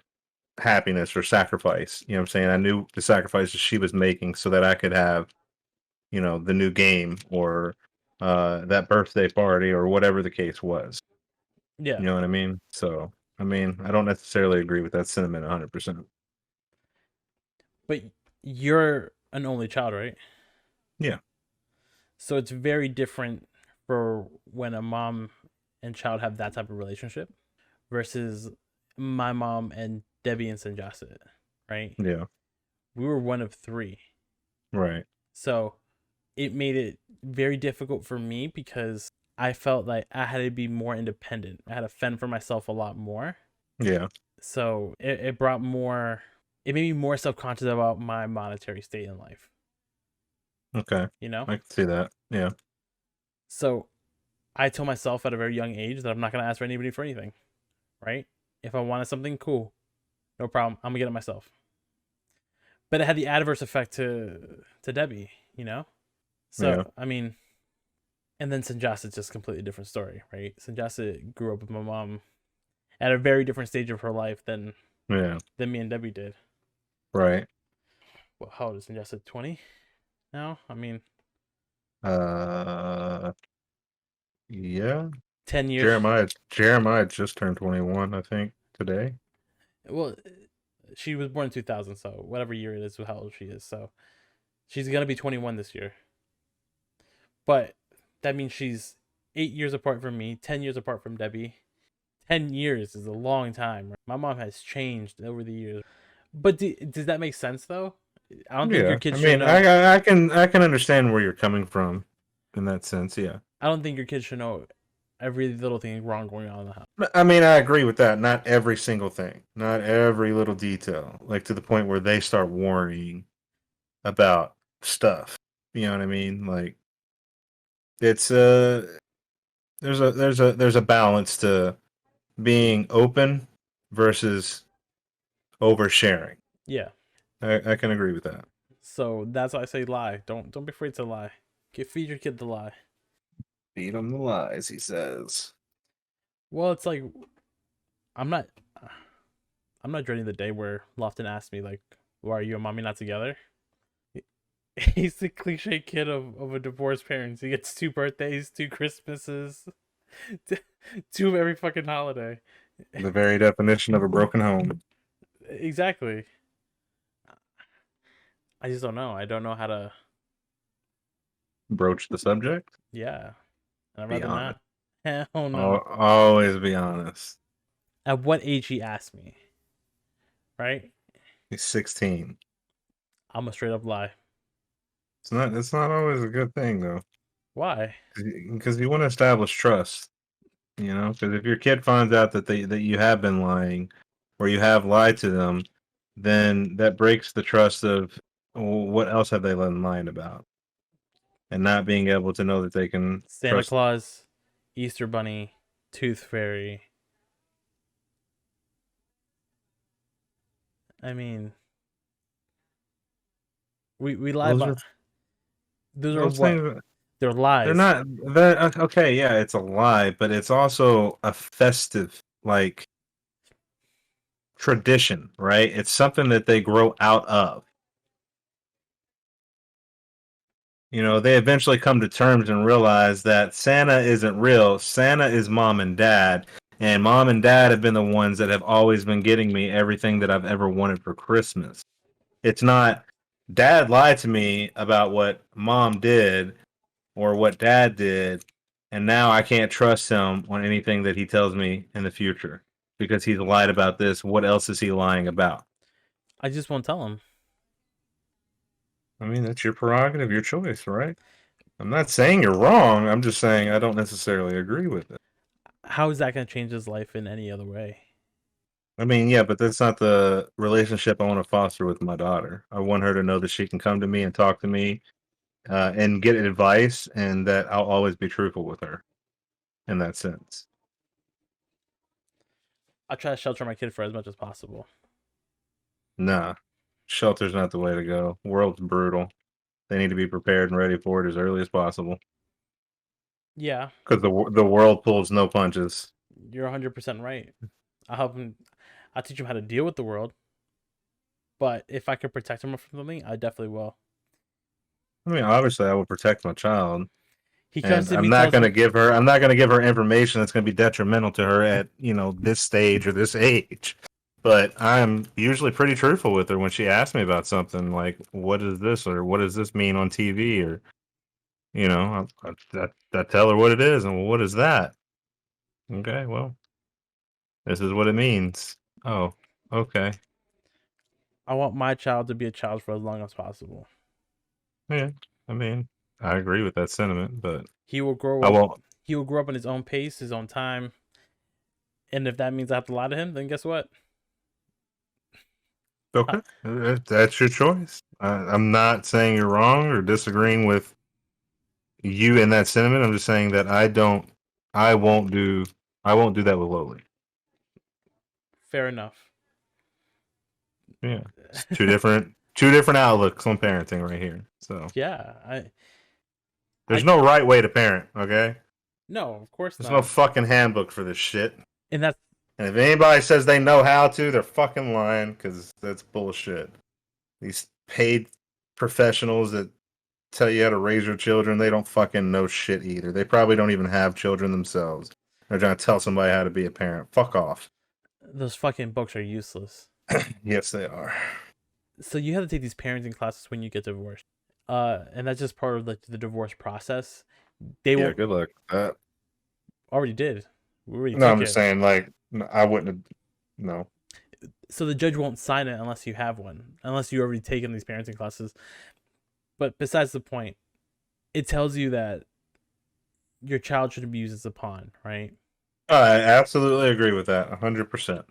happiness or sacrifice. You know what I'm saying? I knew the sacrifices she was making so that I could have, the new game or that birthday party or whatever the case was.
yeah.
You know what I mean? So, I mean, I don't necessarily agree with that sentiment 100%.
But you're an only child, right?
Yeah,
So it's very different for when a mom and child have that type of relationship versus my mom and Debbie and Sanjasa, right?
yeah,
We were one of three.
right.
So it made it very difficult for me because I felt like I had to be more independent. I had to fend for myself a lot more.
Yeah,
So it brought more, it made me more self conscious about my monetary state in life,
okay.
you know?
I can see that. Yeah,
So I told myself at a very young age that I'm not going to ask for anybody for anything, right? If I wanted something, cool, no problem. I'm going to get it myself. But it had the adverse effect to Debbie, you know?
yeah,
So, I mean, and then Sanjasa is just a completely different story, right? Sanjasa grew up with my mom at a very different stage of her life
yeah,
than me and Debbie did.
right.
Well, how old is Sanjasa? 20? now. I mean,
Uh, yeah.
10 years.
Jeremiah just turned 21, I think, today.
Well, she was born in 2000, so whatever year it is, how old she is. So she's gonna be 21 this year. But that means she's 8 years apart from me, 10 years apart from Debbie. 10 years is a long time. Right? My mom has changed over the years. But does that make sense though? I don't think your
Yeah, I
kids should
mean,
know.
I can understand where you're coming from in that sense. Yeah,
I don't think your kids should know every little thing wrong going on in the house.
I mean, I agree with that. Not every single thing, not every little detail, like to the point where they start worrying about stuff. You know what I mean? Like it's there's a balance to being open versus oversharing.
Yeah.
I can agree with that.
So that's why I say lie. Don't be afraid to lie. Feed your kid the lie.
Feed him the lies, he says.
Well, it's like I'm not I'm not dreading the day where Lofton asks me like, "Why are you and mommy not together?" He's the cliche kid of a divorced parents. He gets 2 birthdays, 2 Christmases, two of every fucking holiday.
The very definition of a broken home.
Exactly. I just don't know. I don't know how to.
Broach the subject.
Yeah, and I'd
Be
rather
honest.
not. Hell no.
Always be honest.
At what age he asked me, right?
He's 16.
I'm a straight up lie.
It's not always a good thing though,
Why?
because you want to establish trust. You know, because if your kid finds out that you have been lying, or you have lied to them, then that breaks the trust of, well, what else have they been lying about, and not being able to know that they can
Santa
trust.
Claus, Easter Bunny, Tooth Fairy. I mean, we lie
Those are
about. Those are
those
what?
things.
They're
They're
lies.
not that okay. Yeah, it's a lie, but it's also a festive like tradition, right? It's something that they grow out of. You know, they eventually come to terms and realize that Santa isn't real. Santa is mom and dad. And mom and dad have been the ones that have always been getting me everything that I've ever wanted for Christmas. It's not dad lied to me about what mom did or what dad did. And now I can't trust him on anything that he tells me in the future because he's lied about this. What else is he lying about?
I just won't tell him.
I mean, that's your prerogative, your choice, right? I'm not saying you're wrong. I'm just saying I don't necessarily agree with it.
How is that going to change his life in any other way?
I mean, yeah, but that's not the relationship I want to foster with my daughter. I want her to know that she can come to me and talk to me and get advice, and that I'll always be truthful with her in that sense.
I try to shelter my kid for as much as possible.
Nah, shelter's not the way to go. World's brutal. They need to be prepared and ready for it as early as possible
Yeah,
because the world pulls no punches.
you're 100% right. I'll help him. I'll teach him how to deal with the world. But if I could protect him from something, I definitely will.
I mean, obviously, I will protect my child,
He comes
and
to me, tells me,
I'm not going to give her information that's going to be detrimental to her at this stage or this age. But I'm usually pretty truthful with her when she asks me about something like, "What is this?" or "What does this mean on TV?" or I tell her what it is, and well, what is that? Okay, well, this is what it means. Oh, okay,
I want my child to be a child for as long as possible.
yeah. I mean, I agree with that sentiment, but
He will grow
I
up.
won't.
He will grow up in his own pace, his own time. And if that means I have to lie to him, then guess what?
Okay, that's your choice. I'm not saying you're wrong or disagreeing with you in that sentiment. I'm just saying that I won't do, I won't do that with Loli.
Fair enough.
Yeah, it's two different outlooks on parenting right here. So
Yeah,
there's
I
no right way to parent. Okay,
no, of course
there's no
not.
fucking handbook for this shit.
And that's
And if anybody says they know how to, they're fucking lying because that's bullshit. These paid professionals that tell you how to raise your children, they don't fucking know shit either. They probably don't even have children themselves. They're trying to tell somebody how to be a parent. Fuck off.
Those fucking books are useless.
Yes, they are.
So you have to take these parenting classes when you get divorced. And that's just part of like the divorce process. They
Yeah,
won't
good luck.
already did. We already
No,
took
I'm just
it.
saying, like, I wouldn't have. No.
So the judge won't sign it unless you have one, unless you already taken these parenting classes. But besides the point, it tells you that your child shouldn't be used as a pawn, right?
I absolutely agree with that. 100%.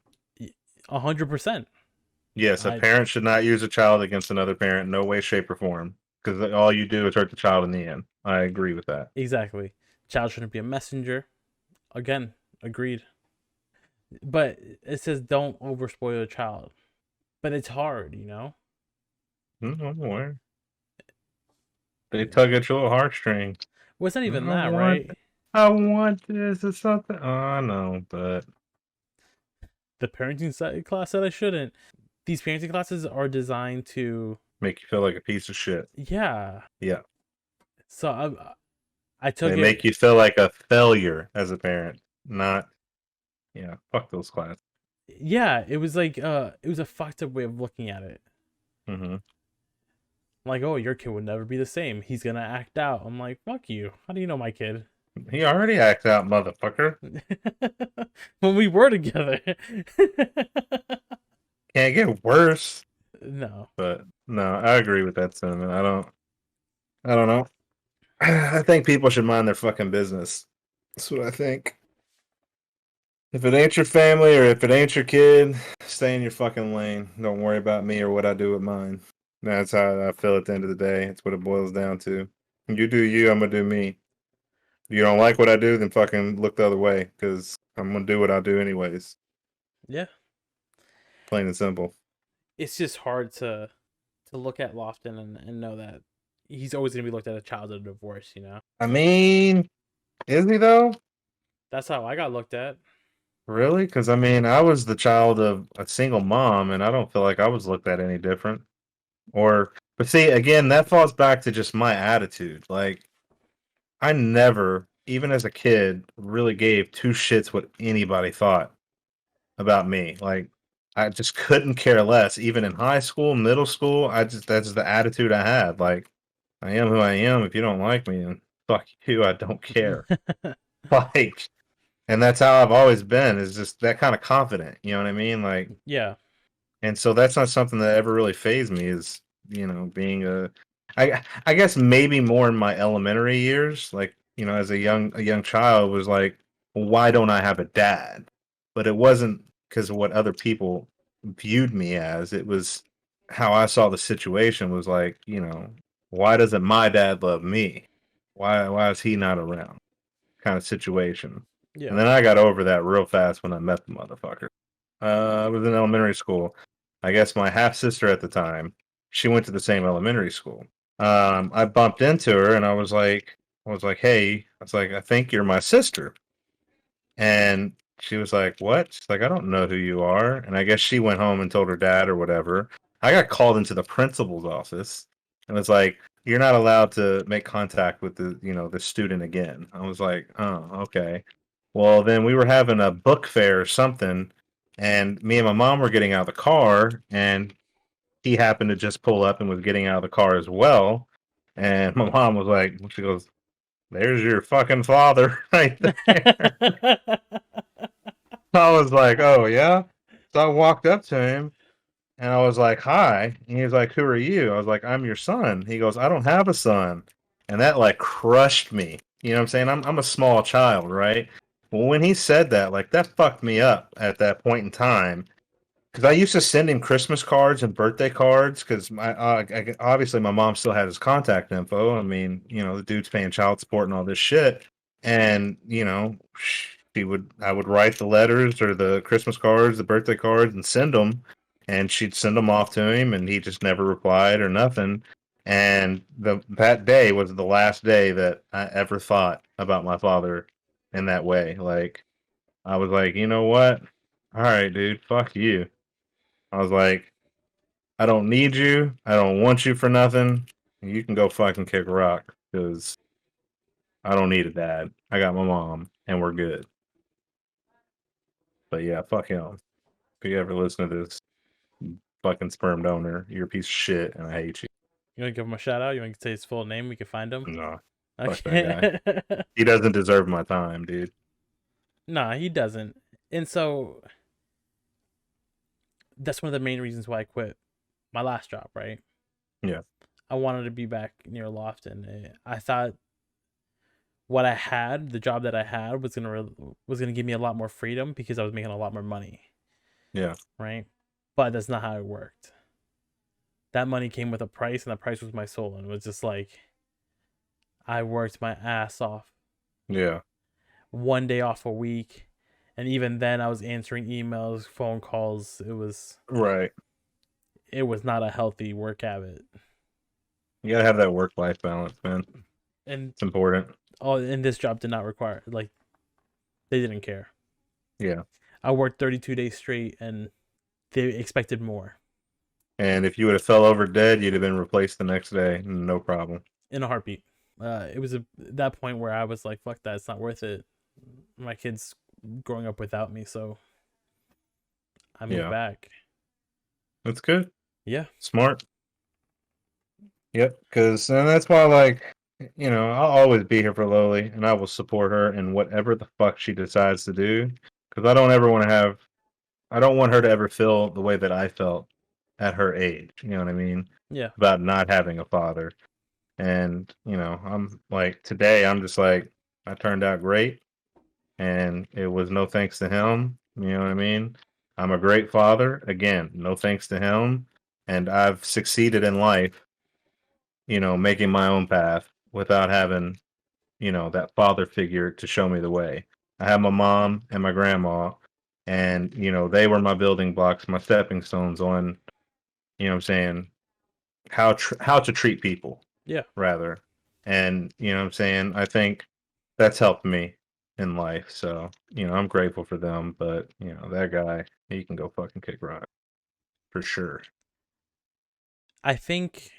100%.
Yes, a
I
parent should not use a child against another parent, no way, shape, or form. Because all you do is hurt the child in the end. I agree with that.
exactly. Child shouldn't be a messenger. Again, agreed. But it says don't overspoil a child. But it's hard, you know.
I'm aware. They tug at your heartstrings.
Well, it's not even
I
that,
want,
right?
I want this or something. Oh, I know, but
The parenting class said I shouldn't. These parenting classes are designed to,
make you feel like a piece of shit.
yeah.
Yeah.
So I
They
took
make
it.
you feel like a failure as a parent. Not, yeah, fuck those classes.
Yeah, it was a fucked up way of looking at it.
Hmm.
Like, oh, your kid would never be the same. He's gonna act out. I'm like, fuck you. How do you know my kid?
He already acts out, motherfucker.
When we were together.
Can't get worse.
No.
But no, I agree with that sentiment. I don't know. I think people should mind their fucking business. That's what I think. If it ain't your family or if it ain't your kid, stay in your fucking lane. Don't worry about me or what I do with mine. That's how I feel at the end of the day. That's what it boils down to. You do you, I'm gonna do me. If you don't like what I do, then fucking look the other way, because I'm gonna do what I do anyways.
Yeah.
Plain and simple.
It's just hard to look at Lofton and know that he's always gonna be looked at a child of divorce, you know?
I mean, is he though?
That's how I got looked at.
Really? Because I mean, I was the child of a single mom, and I don't feel like I was looked at any different. Or, but see, again, that falls back to just my attitude. Like, I never, even as a kid, really gave two shits what anybody thought about me. Like, I just couldn't care less. Even in high school, middle school, that's the attitude I had. Like, I am who I am. If you don't like me, then fuck you. I don't care. Like, and that's how I've always been. Is just that kind of confident. You know what I mean? Like,
Yeah.
and so that's not something that ever really fazed me. Is being I guess maybe more in my elementary years, like as a young child, was like, well, why don't I have a dad? But it wasn't because of what other people viewed me as. It was how I saw the situation. Was like, why doesn't my dad love me? Why is he not around? Kind of situation. And
Yeah.
then I got over that real fast when I met the motherfucker. I was in elementary school. I guess my half sister at the time, she went to the same elementary school. I bumped into her and hey, I was like, I think you're my sister. And she was like, what? She's like, I don't know who you are. And I guess she went home and told her dad or whatever. I got called into the principal's office and it's like, you're not allowed to make contact with the student again. I was like, oh, okay. Well, then we were having a book fair or something, and me and my mom were getting out of the car, and he happened to just pull up and was getting out of the car as well. And my mom was like, she goes, "There's your fucking father right there." I was like, "Oh yeah." So I walked up to him and I was like, "Hi," and he was like, "Who are you?" I was like, "I'm your son." He goes, "I don't have a son," and that like crushed me. You know what I'm saying? I'm a small child, right? Well, when he said that, like that fucked me up at that point in time because I used to send him Christmas cards and birthday cards because obviously my mom still had his contact info. I mean, the dude's paying child support and all this shit, and I would write the letters or the Christmas cards, the birthday cards, and send them, and she'd send them off to him, and he just never replied or nothing. And that day was the last day that I ever thought about my father in that way. Like I was like, you know what? All right, dude, fuck you. I was like, I don't need you. I don't want you for nothing. you can go fucking kick rock because I don't need a dad. I got my mom, and we're good. But yeah, fuck him. If you ever listen to this, fucking sperm donor, you're a piece of shit, and I hate you.
You want to give him a shout out? You want to say his full name? We can find him.
No, fuck that guy.
Okay.
He doesn't deserve my time, dude.
Nah, he doesn't. And so that's one of the main reasons why I quit my last job, right?
Yeah,
I wanted to be back near Lofton. I thought what I had, the job that I had, was gonna give me a lot more freedom because I was making a lot more money,
yeah,
right? But that's not how it worked. That money came with a price, and the price was my soul. And it was just like I worked my ass off,
yeah.
1 day off a week, and even then I was answering emails, phone calls.
Right.
It was not a healthy work habit.
You gotta have that work-life balance, man.
And
It's important.
this job did not require, like, they didn't care.
Yeah.
I worked 32 days straight, and they expected more
And if you would have fell over dead, you'd have been replaced the next day. No problem.
in a heartbeat. It was that point where I was like, "Fuck that! It's not worth it." My kids growing up without me, so I moved
Yeah.
back.
That's good.
Yeah,
Smart. Yep. Because, and that's why, like, I'll always be here for Lily, and I will support her in whatever the fuck she decides to do. Because I don't want her to ever feel the way that I felt at her age. You know what I mean?
yeah.
About not having a father. And, I'm like, today, I'm just like, I turned out great. And it was no thanks to him. You know what I mean? I'm a great father. Again, no thanks to him. And I've succeeded in life, making my own path without having, that father figure to show me the way. I have my mom and my grandma, and, they were my building blocks, my stepping stones on, what I'm saying, how to treat people,
Yeah.
rather. And, what I'm saying, I think that's helped me in life. So, I'm grateful for them, but, that guy, he can go fucking kick rock for sure.
I think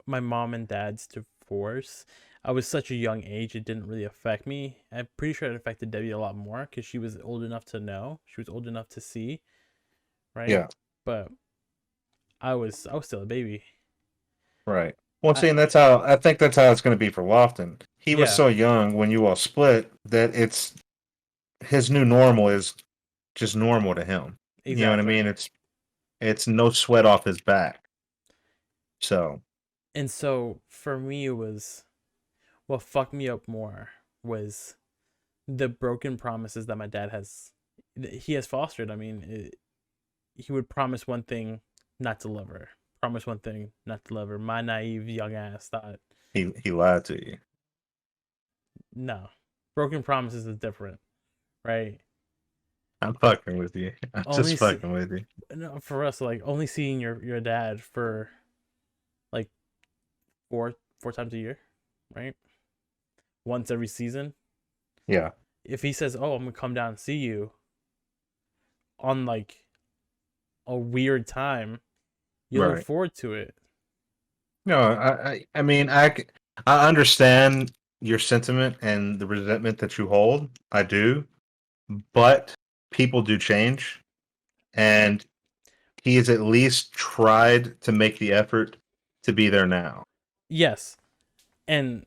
my mom and dad's divorce, I was such a young age, it didn't really affect me. I'm pretty sure it affected Debbie a lot more because she was old enough to know. She was old enough to see, right?
Yeah,
But I was still a baby.
right. Well,
I
see, and I think that's how it's going to be for Lofton. He was
Yeah,
so young when you all split that it's his new normal is just normal to him. You know what I
exactly.
mean? It's no sweat off his back. So,
And so for me, it was what fucked me up more was the broken promises that my dad he has fostered. I mean, he would promise one thing, not deliver. Promise one thing, not deliver. My naive young ass thought,
he lied to you.
no, broken promises is different, right?
I'm fucking with you. I'm just
Only see,
fucking with you.
no, for us, like only seeing your dad for like four times a year, right? Once every season.
Yeah,
If he says, "Oh, I'm gonna come down and see you," on like a weird time, you look
right.
forward to it.
No, I mean, I understand your sentiment and the resentment that you hold. I do, but people do change, and he has at least tried to make the effort to be there now.
Yes, and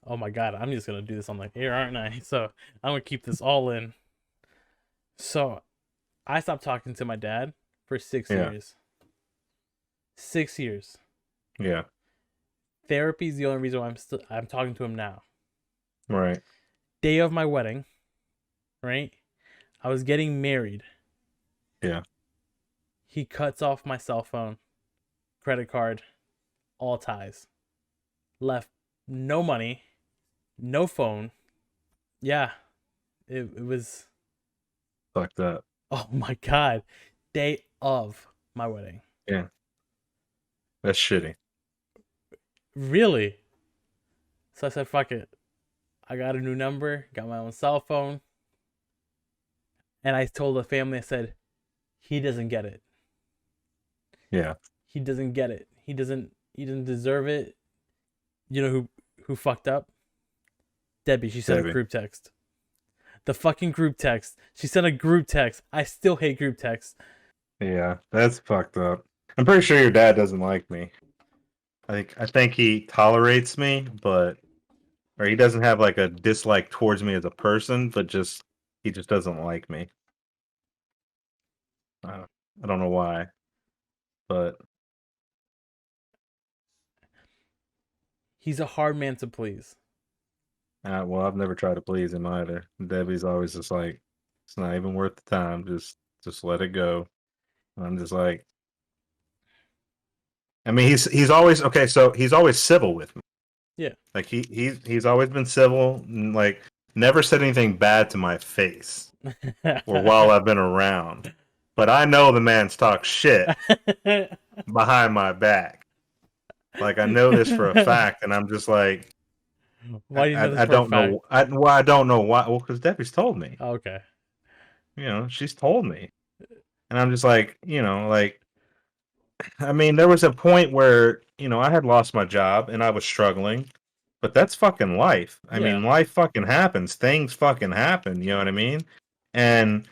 oh my god, I'm just gonna do this on like air, aren't I? So I'm gonna keep this all in. So I stopped talking to my dad for six
Yeah,
years. 6 years.
yeah,
Therapy is the only reason why I'm talking to him now.
right.
Day of my wedding, right? I was getting married.
Yeah,
He cuts off my cell phone, credit card, all ties. Left no money, no phone. Yeah, it was.
fucked up.
Oh my god, day of my wedding.
Yeah, that's shitty.
Really? So I said, fuck it. I got a new number, got my own cell phone, and I told the family, I said, he doesn't get it.
Yeah,
he doesn't get it. He doesn't deserve it. You know who fucked up? Debbie. She sent a
Debbie.
group text. The fucking group text. She sent a group text. I still hate group text.
Yeah, that's fucked up. I'm pretty sure your dad doesn't like me. I think he tolerates me, but or he doesn't have like a dislike towards me as a person, but just he just doesn't like me. Uh, I don't know why, but
He's a hard man to please.
well, I've never tried to please him either. Debbie's always just like, it's not even worth the time. Just let it go. And I'm just like, I mean, he's always okay. So he's always civil with me.
Yeah.
Like he's always been civil, and like never said anything bad to my face or while I've been around. But I know the man's talk shit behind my back. Like I know this for a fact, and I'm just like,
Why do you know this
I
for a
don't
fact?
know. I don't know why. Well, because Debbie's told me.
Okay.
She's told me, and I'm just like, like I mean, there was a point where I had lost my job and I was struggling, but that's fucking life. I
Yeah.
mean, life fucking happens. Things fucking happen. You know what I mean? And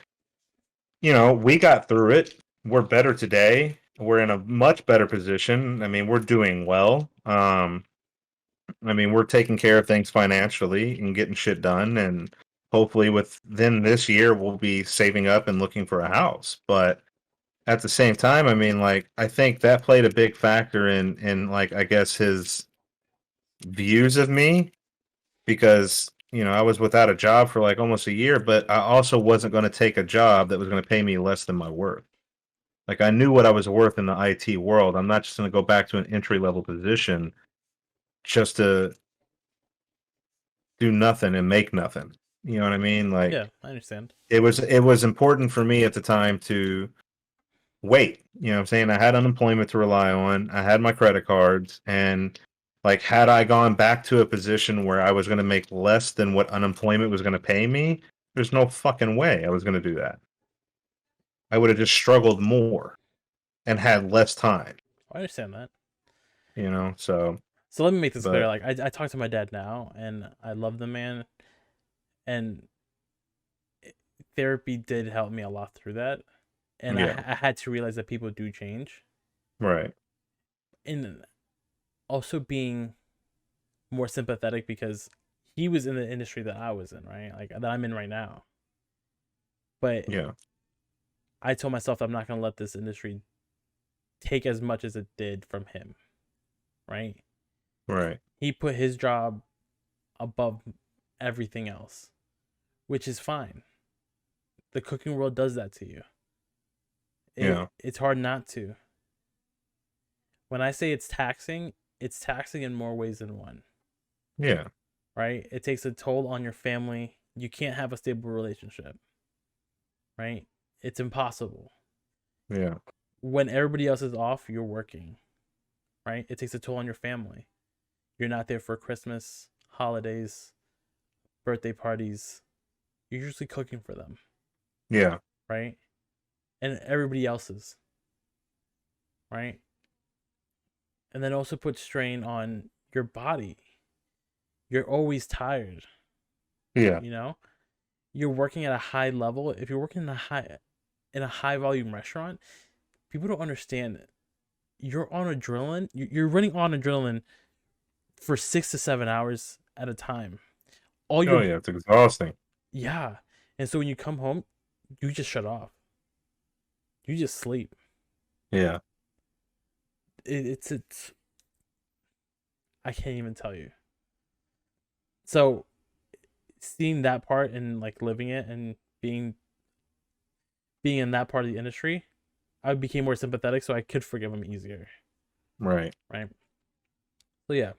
we got through it. We're better today. We're in a much better position. I mean, we're doing well. I mean, we're taking care of things financially and getting shit done, and hopefully within this year we'll be saving up and looking for a house. But at the same time, I mean, like, I think that played a big factor in like, I guess his views of me because I was without a job for like almost a year, but I also wasn't going to take a job that was going to pay me less than my worth. Like, I knew what I was worth in the IT world. I'm not just going to go back to an entry level position just to do nothing and make nothing. You know what I mean?
Yeah,
Like,
I understand.
it was important for me at the time to wait. You know what I'm saying? I had unemployment to rely on. I had my credit cards. And like, had I gone back to a position where I was going to make less than what unemployment was going to pay me, there's no fucking way I was going to do that. I would have just struggled more and had less time,
I understand that.
so,
So let me make this clear.
but
Like I talk to my dad now, and I love the man, and therapy did help me a lot through that. And
yeah,
I had to realize that people do change,
right.
and also being more sympathetic because he was in the industry that I was in, right? Like that I'm in right now. But
Yeah,
I told myself I'm not gonna let this industry take as much as it did from him, right?
right.
He put his job above everything else, which is fine. The cooking world does that to you.
Yeah,
It's hard not to. When I say it's taxing in more ways than one,
yeah,
right? It takes a toll on your family. You can't have a stable relationship, right? It's impossible.
yeah,
When everybody else is off, you're working, right? It takes a toll on your family. You're not there for Christmas, holidays, birthday parties. You're usually cooking for them,
yeah,
right? And everybody else's, right? And then also put strain on your body. You're always tired,
yeah.
you know? You're working at a high level. If you're working in a high volume restaurant, people don't understand it. You're on adrenaline. You're running on adrenaline for 6 to 7 hours at a time. All
Oh,
your
yeah, it's exhausting.
Yeah, and so when you come home, you just shut off. You just sleep.
Yeah,
It's I can't even tell you. So seeing that part and like living it and being in that part of the industry, I became more sympathetic, so I could forgive him easier,
right.
right? So yeah,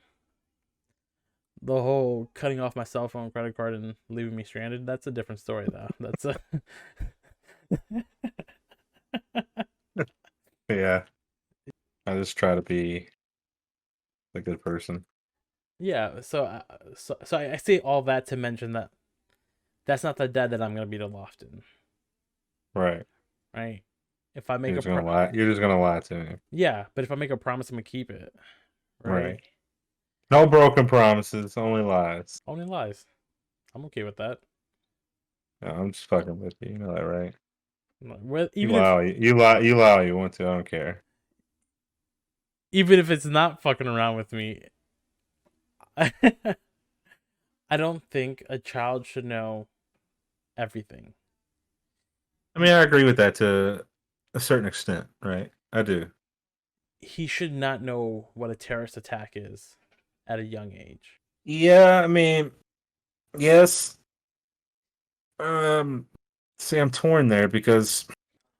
the whole cutting off my cell phone, credit card, and leaving me stranded—that's a different story, though. That's a
Yeah, I just try to be a good person.
yeah. So I say all that to mention that that's not the dad that I'm gonna be to Lofton,
Right.
right? If I make
You're
a
just gonna lie. You're just gonna lie to me.
yeah, but if I make a promise, I'm gonna keep it, right?
Right. No broken promises, only lies.
Only lies. I'm okay with that.
No, I'm just fucking with you. You know that, right? You
Even if
lie. You lie. You lie. You want to. I don't care.
even if it's not fucking around with me, I don't think a child should know everything.
I mean, I agree with that to a certain extent, right? I do.
He should not know what a terrorist attack is at a young age.
Yeah, I mean, yes. Um, See, I'm torn there because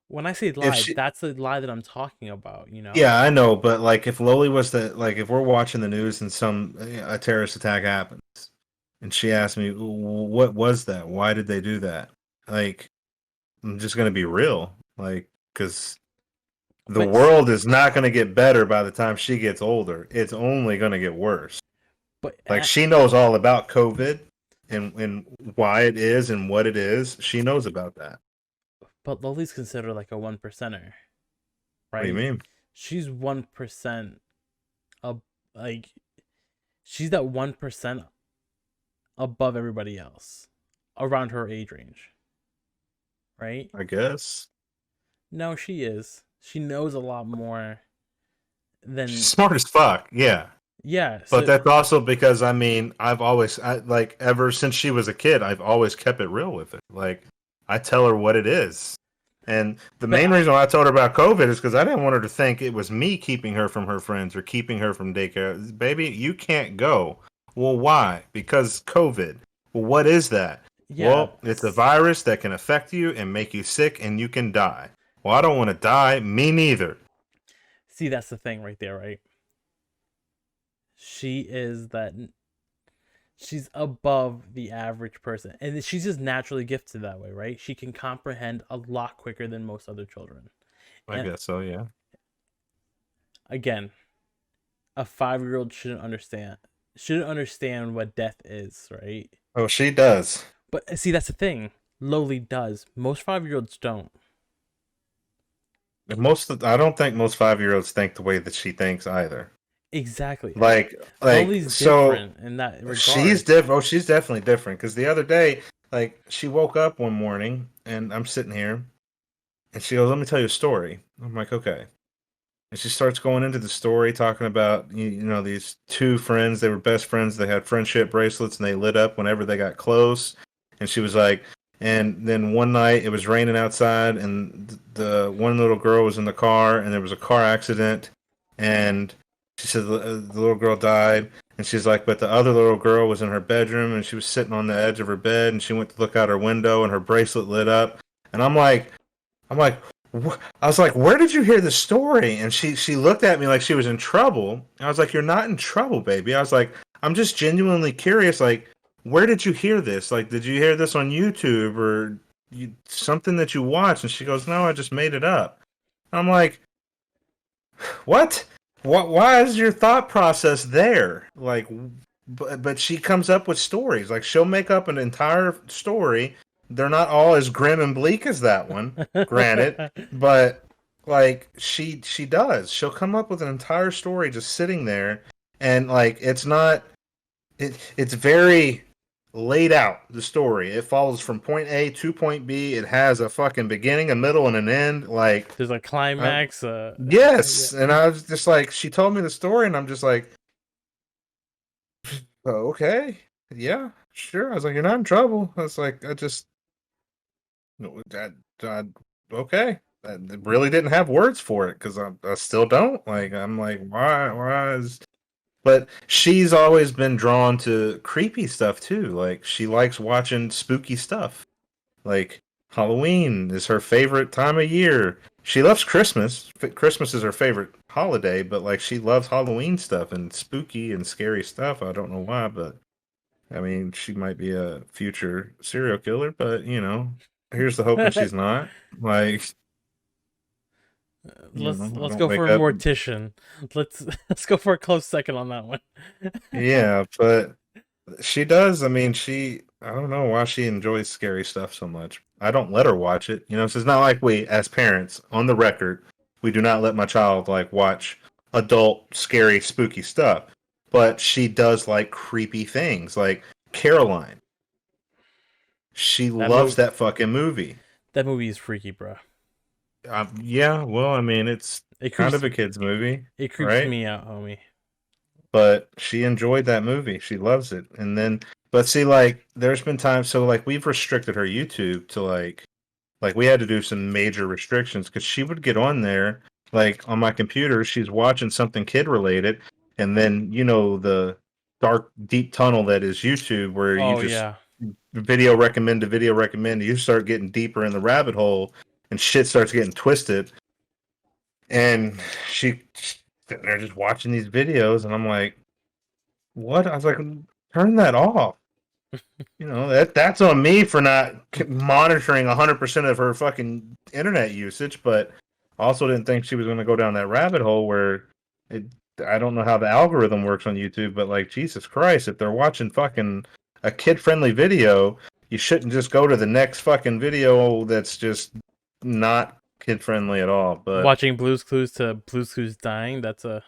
When I say
if
lie,
she,
that's the lie that I'm talking about,
yeah, I know, but like if Loli was the like if we're watching the news and some a terrorist attack happens, and she asked me, "What was that? Why did they do that?" Like, I'm just gonna be real, like, because the
But
world is not gonna get better by the time she gets older. It's only gonna get worse.
but
Like she knows all about COVID and why it is and what it is. She knows about that.
but Loli's considered like a one percenter,
What do you
right?
mean?
She's 1% of like she's that 1% above everybody else around her age range, right?
I guess
No, she is. She knows a lot more
she's
than
smart as fuck. Yeah.
yeah.
But
So
that's also because I mean like ever since she was a kid, I've always kept it real with her. Like I tell her what it is, and the
but
main reason why I told her about COVID is because I didn't want her to think it was me keeping her from her friends or keeping her from daycare. Baby, you can't go. Well, why? Because COVID. Well, what is that?
yeah,
Well, it's a virus that can affect you and make you sick, and you can die. Well, I don't want to die. Me neither.
see that's the thing right there, right? She is that she's above the average person and she's just naturally gifted that way, right? She can comprehend a lot quicker than most other children.
I
And
guess so. Yeah.
again, a 5-year old shouldn't understand what death is, right?
Oh, she does.
But see, that's the thing. Lowly does. Most 5-year olds don't.
I don't think most 5 year olds think the way that she thinks either.
Exactly.
Like
Lowly's
so
different in that
she's
regards.
different. Oh, she's definitely different. Because the other day, like she woke up one morning and I'm sitting here, and she goes, "Let me tell you a story." I'm like, "Okay." And she starts going into the story, talking about you know these two friends. They were best friends. They had friendship bracelets, and they lit up whenever they got close. And she was like, and then one night it was raining outside, and the one little girl was in the car, and there was a car accident, and she said the little girl died. And she's like, but the other little girl was in her bedroom, and she was sitting on the edge of her bed, and she went to look out her window, and her bracelet lit up. And I'm like, I was like, where did you hear the story? And she looked at me like she was in trouble. I was like, you're not in trouble, baby. I was like, I'm just genuinely curious. Like, where did you hear this? Like, did you hear this on YouTube or something that you watched? And she goes, no, I just made it up. I'm like, what? What? Why is your thought process there? Like, but she comes up with stories. Like, she'll make up an entire story. They're not all as grim and bleak as that one, granted, but like she does. She'll come up with an entire story just sitting there, and like it's very laid out, the story. It follows from point A to point B. It has a fucking beginning, a middle, and an end. Like,
There's a
uh,
climax. Yeah.
yes. And I was just like, she told me the story, and I'm just like, oh, okay, yeah, sure. I was like, you're not in trouble. I was like, I just, no, okay. I really didn't have words for it because I still don't. Like, I'm like, why is. But she's always been drawn to creepy stuff too. Like, she likes watching spooky stuff. Like, Halloween is her favorite time of year. She loves Christmas. Christmas is her favorite holiday, but like she loves Halloween stuff and spooky and scary stuff. I don't know why, but I mean, she might be a future serial killer, but here's the hoping she's not. Like, I
Let's
don't
go for
wake
a
up.
mortician. Let's go for a close second on that one.
Yeah, but she does. I mean, I don't know why she enjoys scary stuff so much. I don't let her watch it. So it's not like we, as parents, on the record, we do not let my child like watch adult, scary, spooky stuff. But she does like creepy things, like Caroline. She
That
loves
movie
that fucking movie.
that movie is freaky, bro.
Yeah, well, I mean, it's
It
kind
creeps
of a kids movie,
it creeps
right?
me out, homie.
But she enjoyed that movie. She loves it. And then, but see, like, there's been times, so like, we've restricted her YouTube to like we had to do some major restrictions because she would get on there, like on my computer, she's watching something kid related, and then the dark, deep tunnel that is YouTube, where you
Oh
just
yeah.
video recommend, you start getting deeper in the rabbit hole, and shit starts getting twisted. And she sitting there just watching these videos, and I'm like, what? I was like, turn that off. That's on me for not monitoring 100% of her fucking internet usage, but also didn't think she was going to go down that rabbit hole where it. I don't know how the algorithm works on YouTube, but like Jesus Christ, if they're watching fucking a kid-friendly video, you shouldn't just go to the next fucking video that's just not kid-friendly at all. But
Watching Blue's Clues to Blue's Clues dying, that's a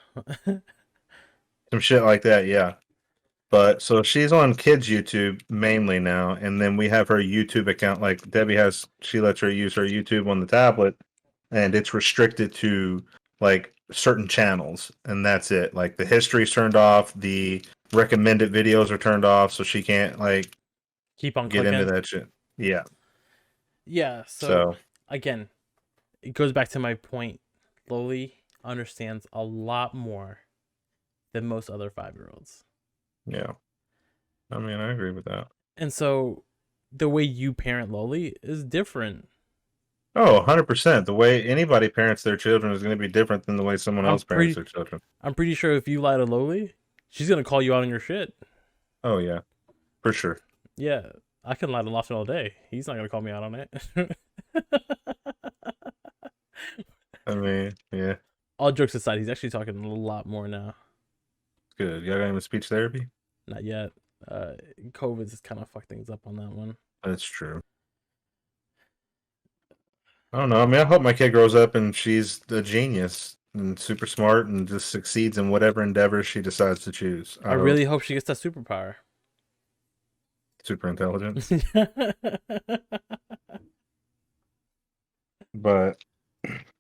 some shit like that, yeah. But so she's on kids YouTube mainly now, and then we have her YouTube account. Like Debbie has, she lets her use her YouTube on the tablet, and it's restricted to like certain channels, and that's it. Like the history's turned off, the recommended videos are turned off, so she can't like
keep on
get into
clicking.
that shit. Yeah.
Yeah, so
So
again, it goes back to my point. Loli understands a lot more than most other 5-year-olds.
yeah, I mean I agree with that.
And so the way you parent Loli is different.
Oh, 100%. The way anybody parents their children is going to be different than the way someone
I'm
else parents
pretty
their children.
I'm pretty sure if you lie to Loli, she's gonna call you out on your shit.
Oh yeah, for sure.
Yeah, I can lie to Lofton all day. He's not gonna call me out on it.
I mean, yeah.
All jokes aside, he's actually talking a lot more now.
Good. Y'all got him in speech therapy?
Not yet. COVID has kind of fucked things up on that one.
That's true. I don't know. I mean, I hope my kid grows up and she's a genius and super smart and just succeeds in whatever endeavor she decides to choose.
I
I hope.
really hope she gets that superpower.
Super intelligence. But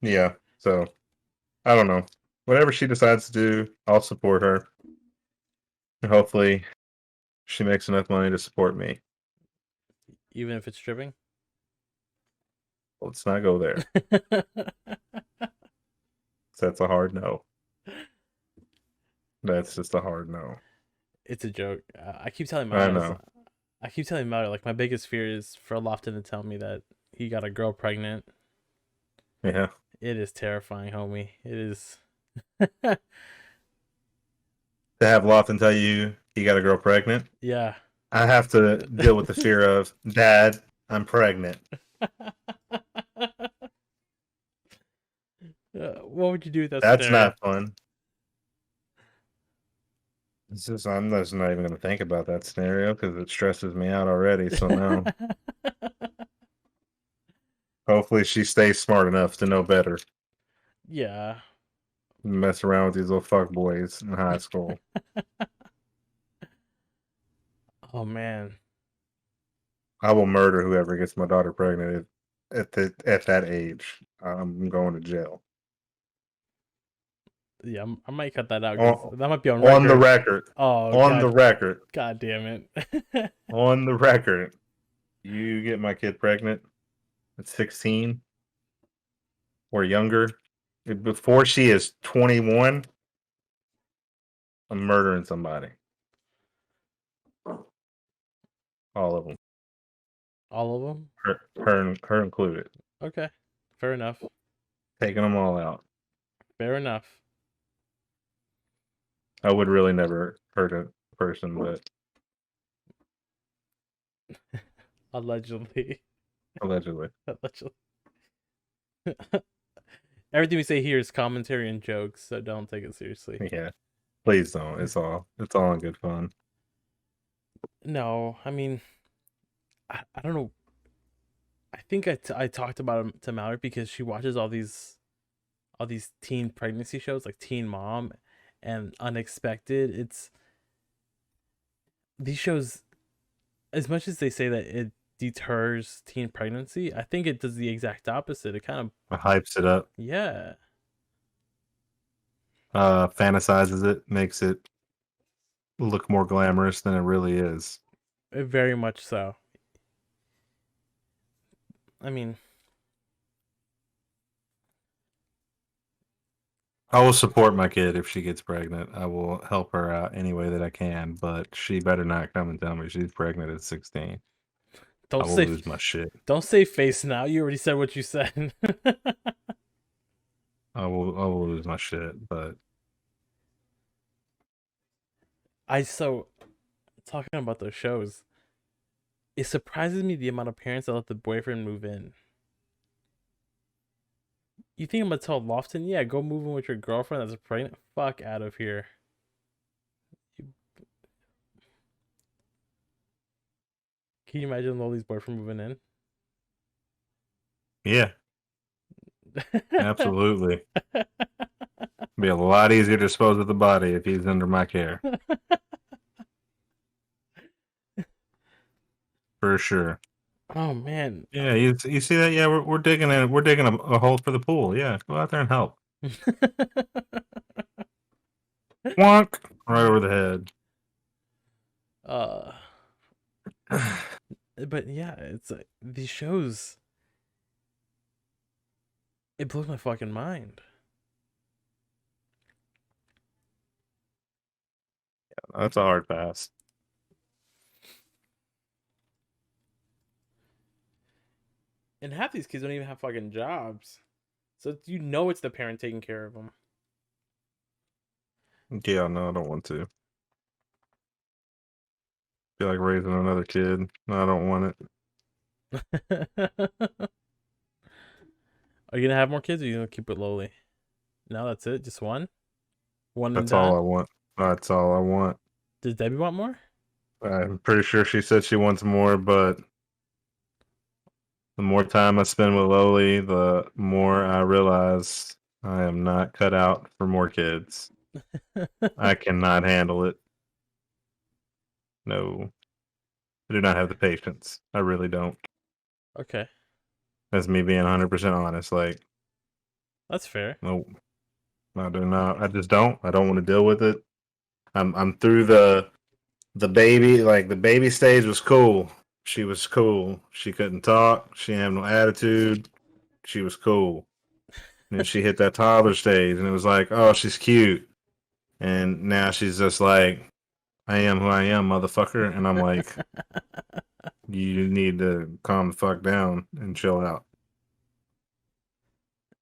yeah, so I don't know. Whatever she decides to do, I'll support her. And hopefully she makes enough money to support me.
Even if it's stripping.
Let's not go there. That's a hard no. That's just a hard no.
It's a joke. I keep telling
I
Miles.
know.
I keep telling Miles, like, my biggest fear is for Lofton to tell me that he got a girl pregnant.
Yeah.
It is terrifying, homie. It is.
To have Lofton tell you he got a girl pregnant.
Yeah.
I have to deal with the fear of, Dad, I'm pregnant.
What would you do with that
That's
scenario?
not fun. I'm just not even going to think about that scenario because it stresses me out already. So no. Hopefully she stays smart enough to know better.
Yeah.
Mess around with these little fuck boys in high school.
Oh man.
I will murder whoever gets my daughter pregnant at that age. I'm going to jail.
Yeah, I might cut that out because
On,
that might be on
on the
record.
record.
Oh
On the
god,
record.
god damn it.
On the record. You get my kid pregnant at 16 or younger, before she is 21, I'm murdering somebody. All of them.
All of them.
Her included.
Okay, fair enough.
Taking them all out.
Fair enough.
I would really never hurt a person, but
Allegedly.
allegedly.
Allegedly. Everything we say here is commentary and jokes, so don't take it seriously.
Yeah. Please don't. It's all in good fun.
No, I mean, I don't know. I think I talked about him to Mallory because she watches all these teen pregnancy shows like Teen Mom and Unexpected. It's these shows, as much as they say that it deters teen pregnancy, I think it does the exact opposite. It kind of,
It hypes it up,
yeah,
fantasizes it, makes it look more glamorous than it really is.
very much so. I mean,
I will support my kid if she gets pregnant. I will help her out any way that I can, but she better not come and tell me she's pregnant at 16. I
don't
will
say
lose my shit.
don't say face now. You already said what you said.
I will lose my shit, but
I so talking about those shows, it surprises me the amount of parents that let the boyfriend move in. You think I'm gonna tell Lofton, yeah, go move in with your girlfriend that's pregnant? Fuck out of here. Can you imagine Loli's boyfriend moving
yeah,
in?
absolutely. Be a lot easier to dispose of the body if he's under my care, for sure.
Oh man.
Yeah, you see that? Yeah, we're digging a hole for the pool. Yeah, go out there and help. Wonk right over the
uh
head.
but yeah, it's like these shows, it blows my fucking mind.
That's a hard pass.
And half these kids don't even have fucking jobs. So you know it's the parent taking care of them.
Yeah, no, I don't want to. Feel like raising another kid. No, I don't want it.
Are you gonna have more kids or are you gonna keep it lowly? No, that's it? Just one? One and
That's all I
done?
want. That's all I want.
Does Debbie want more?
I'm pretty sure she said she wants more, but the more time I spend with Loli, the more I realize I am not cut out for more kids. I cannot handle it. No, I do not have the patience. I really don't.
Okay.
That's me being 100% honest. Like,
That's fair.
no, I do not. I just don't. I don't want to deal with it. I'm through the baby. Like the baby stage was cool. She was cool. She couldn't talk. She didn't have no attitude. She was cool. And then she hit that toddler stage, and it was like, oh, she's cute. And now she's just like, I am who I am, motherfucker. And I'm like, you need to calm the fuck down and chill out.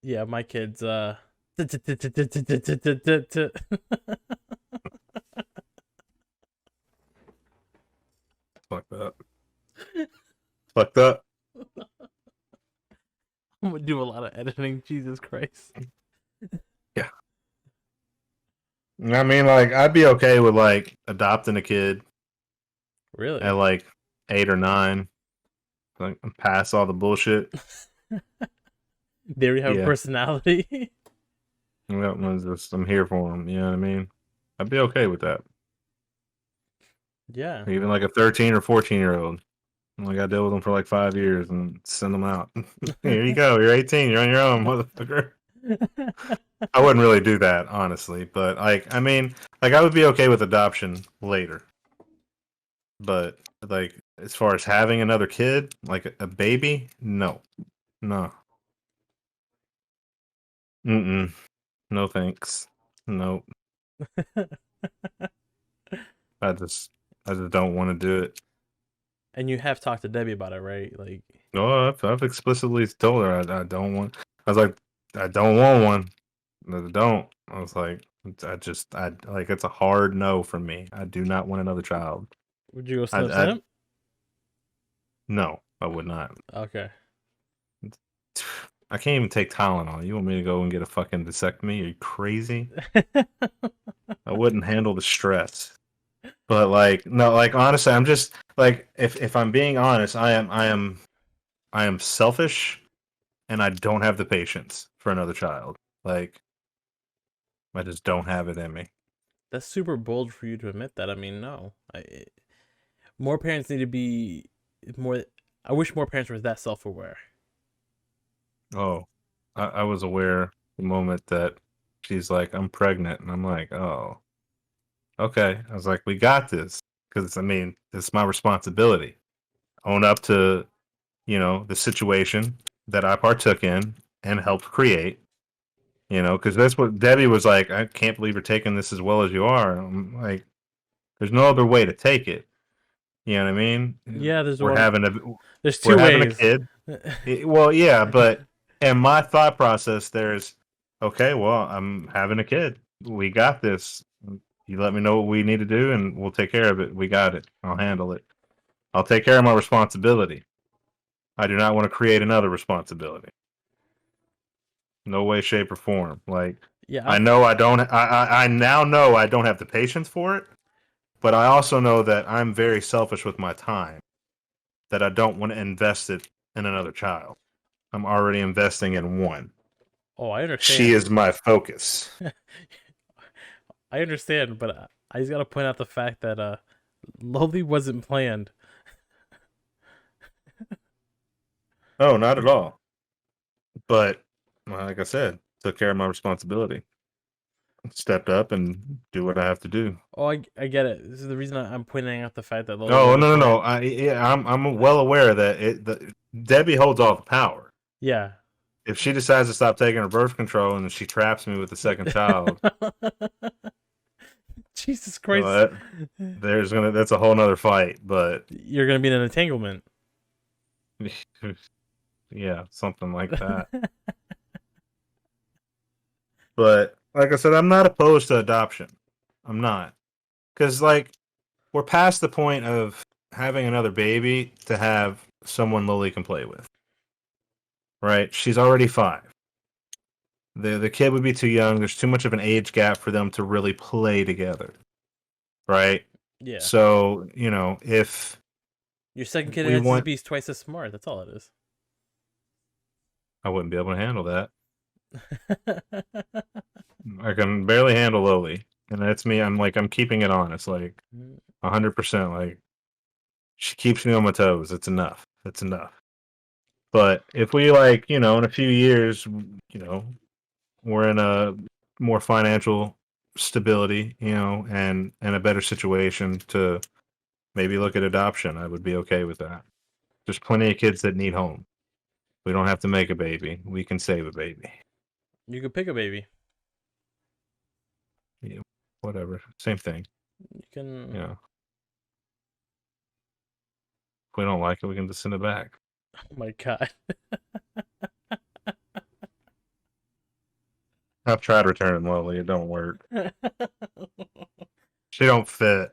Yeah, my kids
Fucked up. Fucked up.
I'm gonna do a lot of editing. Jesus Christ.
Yeah. I mean, like, I'd be okay with like adopting a kid at
Really?
like 8 or 9. Like, pass all the bullshit.
They already have a
Yeah.
personality.
I'm here for them. You know what I mean? I'd be okay with that.
Yeah.
Even like a 13 or 14-year-old. Like I deal with them for like 5 years and send them out. Here you go. You're 18. You're on your own, motherfucker. I wouldn't really do that, honestly. But like, I mean, like I would be okay with adoption later. But like, as far as having another kid, like a baby, no, no, mm, no, thanks. Nope. I just, I just don't want to do it.
And you have talked to Debbie about it, right? Like,
No, I've explicitly told her I don't want. I was like, I don't want one. I don't. I was like, I like it's a hard no for me. I do not want another child.
would you go snip
I
snip?
no, I would not.
Okay.
I can't even take Tylenol. You want me to go and get a fucking vasectomy? Are you crazy? I wouldn't handle the stress. But like, no, like honestly, I'm just like if I'm being honest, I am selfish and I don't have the patience for another child. Like I just don't have it in me.
That's super bold for you to admit that. I mean, no. More parents need to be more. I wish more parents were that self-aware.
Oh, I was aware the moment that she's like, I'm pregnant, and I'm like, oh, okay. I was like, we got this because I mean, it's my responsibility. Own up to the situation that I partook in and helped create. Because that's what Debbie was like. I can't believe you're taking this as well as you are. I'm like, there's no other way to take it. You know what I mean?
Yeah,
We're having a
there's
we're
two
having a
ways.
kid. Well, yeah, but in my thought process, there's okay. Well, I'm having a kid. We got this. You let me know what we need to do, and we'll take care of it. We got it. I'll handle it. I'll take care of my responsibility. I do not want to create another responsibility. No way, shape, or form. Like
Yeah,
I know I don't. I now know I don't have the patience for it, but I also know that I'm very selfish with my time. That I don't want to invest it in another child. I'm already investing in one.
oh, I
She
understand.
is my focus.
I understand, but I just gotta point out the fact that Lowly wasn't planned.
Oh, not at all. But like I said, took care of my responsibility. Stepped up and do what I have to do.
Oh, I get it. This is the reason I'm pointing out the fact that Lowly
Oh
wasn't
no no no!
planned.
I'm well aware that Debbie holds all the power.
Yeah.
If she decides to stop taking her birth control and she traps me with the second child,
Jesus
well,
Christ.
that's a whole nother fight. But
You're gonna be in an entanglement.
yeah, something like that. But like I said, I'm not opposed to adoption. I'm not. Because, like, we're past the point of having another baby to have someone Lily can play with, right? She's already 5. The kid would be too young. There's too much of an age gap for them to really play together, right?
Yeah.
So, if
Your second kid
we
has to
want,
be twice as smart. That's all it is.
I wouldn't be able to handle that. I can barely handle Lily. And that's me. I'm keeping it honest, like 100%. Like, she keeps me on my toes. It's enough. It's enough. But if we in a few years, we're in a more financial stability, and a better situation to maybe look at adoption, I would be okay with that. There's plenty of kids that need home. We don't have to make a baby. We can save a baby.
You could pick a baby.
Yeah, whatever. Same thing.
You can.
You know, if we don't like it, we can just send it back.
Oh my god.
I've tried returning Lovely. It don't work. She don't fit.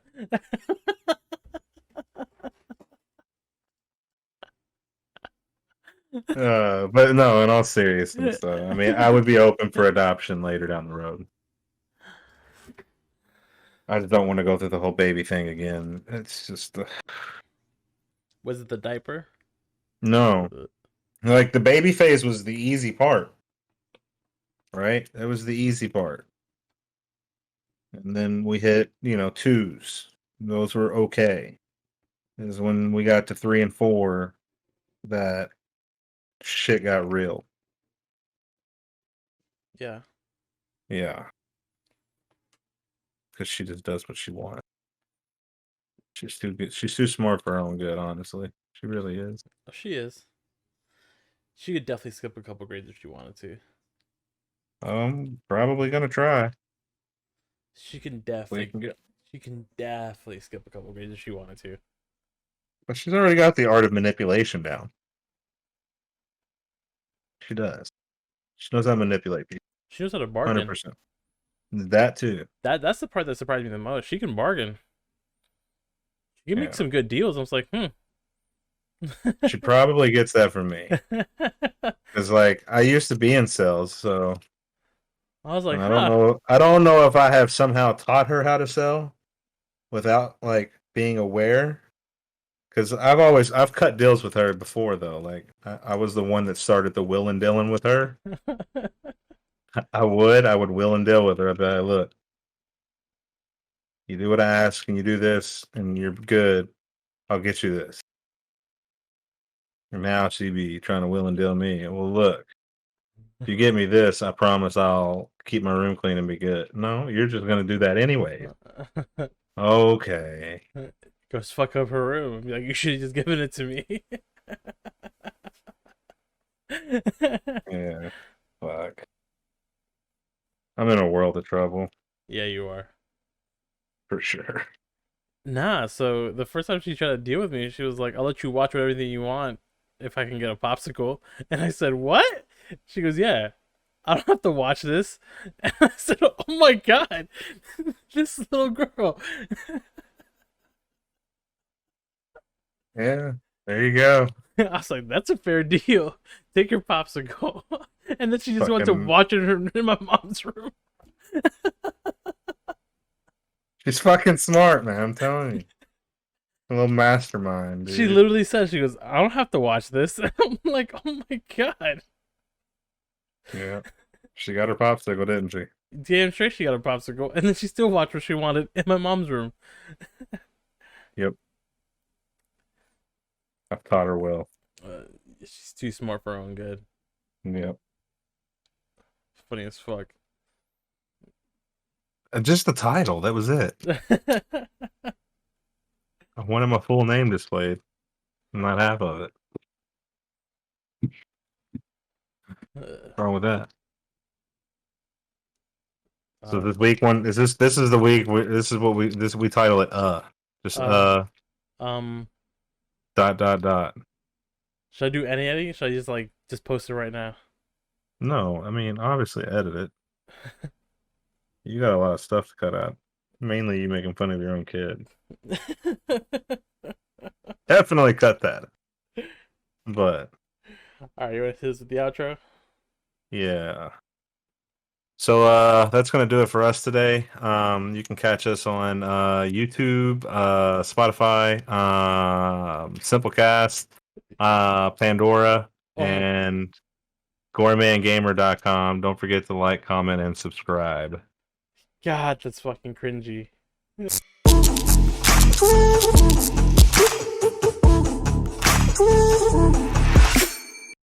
But no, in all seriousness, though, I mean, I would be open for adoption later down the road. I just don't want to go through the whole baby thing again. It's just
Was it the diaper?
no. Like the baby phase was the easy part, right? That was the easy part. And then we hit, 2s. Those were okay. Is when we got to 3 and 4 that shit got real.
Yeah.
Yeah, because she just does what she wants. She's too good. She's too smart for her own good, honestly. She really is.
Oh, she is. She could definitely skip a couple grades if she wanted to.
Probably gonna try.
She can
We
definitely.
can get,
She can definitely skip a couple grades if she wanted to.
but she's already got the art of manipulation down. She does. She knows how to manipulate people.
She knows how to
Hundred
bargain.
percent. That too.
That's the part that surprised me the most. She can bargain. She can make
Yeah.
some good deals. I was like,
She probably gets that from me. Cause like I used to be in sales, so
I was like,
I don't
huh.
know. I don't know if I have somehow taught her how to sell without like being aware. Because I've cut deals with her before though. Like I was the one that started the will and dealing with her. I would will and deal with her. I'd be like, look, you do what I ask and you do this and you're good. I'll get you this. And now she be trying to will and deal me. Well, look, if you get me this, I promise I'll keep my room clean and be good. No, you're just gonna do that anyway. Okay.
Goes fuck up her room. Be like, you should have just given it to me.
Yeah. Fuck. I'm in a world of trouble
Yeah, you are.
for sure.
Nah, so the first time she tried to deal with me, she was like, I'll let you watch everything you want if I can get a popsicle. And I said, what? She goes, yeah, I don't have to watch this. And I said, oh my God, this little girl.
Yeah. There you go.
I was like, that's a fair deal. Take your popsicle. And then she just wanted to
Fucking.
watch it in my mom's room.
She's fucking smart, man. I'm telling you. A little mastermind,
She
dude.
literally said, she goes, I don't have to watch this. I'm like, oh my God.
Yeah. She got her popsicle, didn't she?
Damn straight she got a popsicle. And then she still watched what she wanted in my mom's room.
Yep. I've taught her well.
She's too smart for her own good.
Yep.
Funny as fuck.
Just the title. That was it. I wanted my full name displayed, not half of it. What's wrong with that? So this week one is this is the week this is what we title it just
um
dot dot dot.
should I do any editing? Should I just post it right now?
No, I mean obviously edit it. You got a lot of stuff to cut out. Mainly you making fun of your own kid. Definitely cut that. But
Alright, you want to hit us with the outro?
yeah. So that's gonna do it for us today. You can catch us on YouTube, Spotify, Simplecast, Pandora,
Oh
and gourmetandgamer.com. Don't forget to like, comment, and subscribe.
God, that's fucking cringy.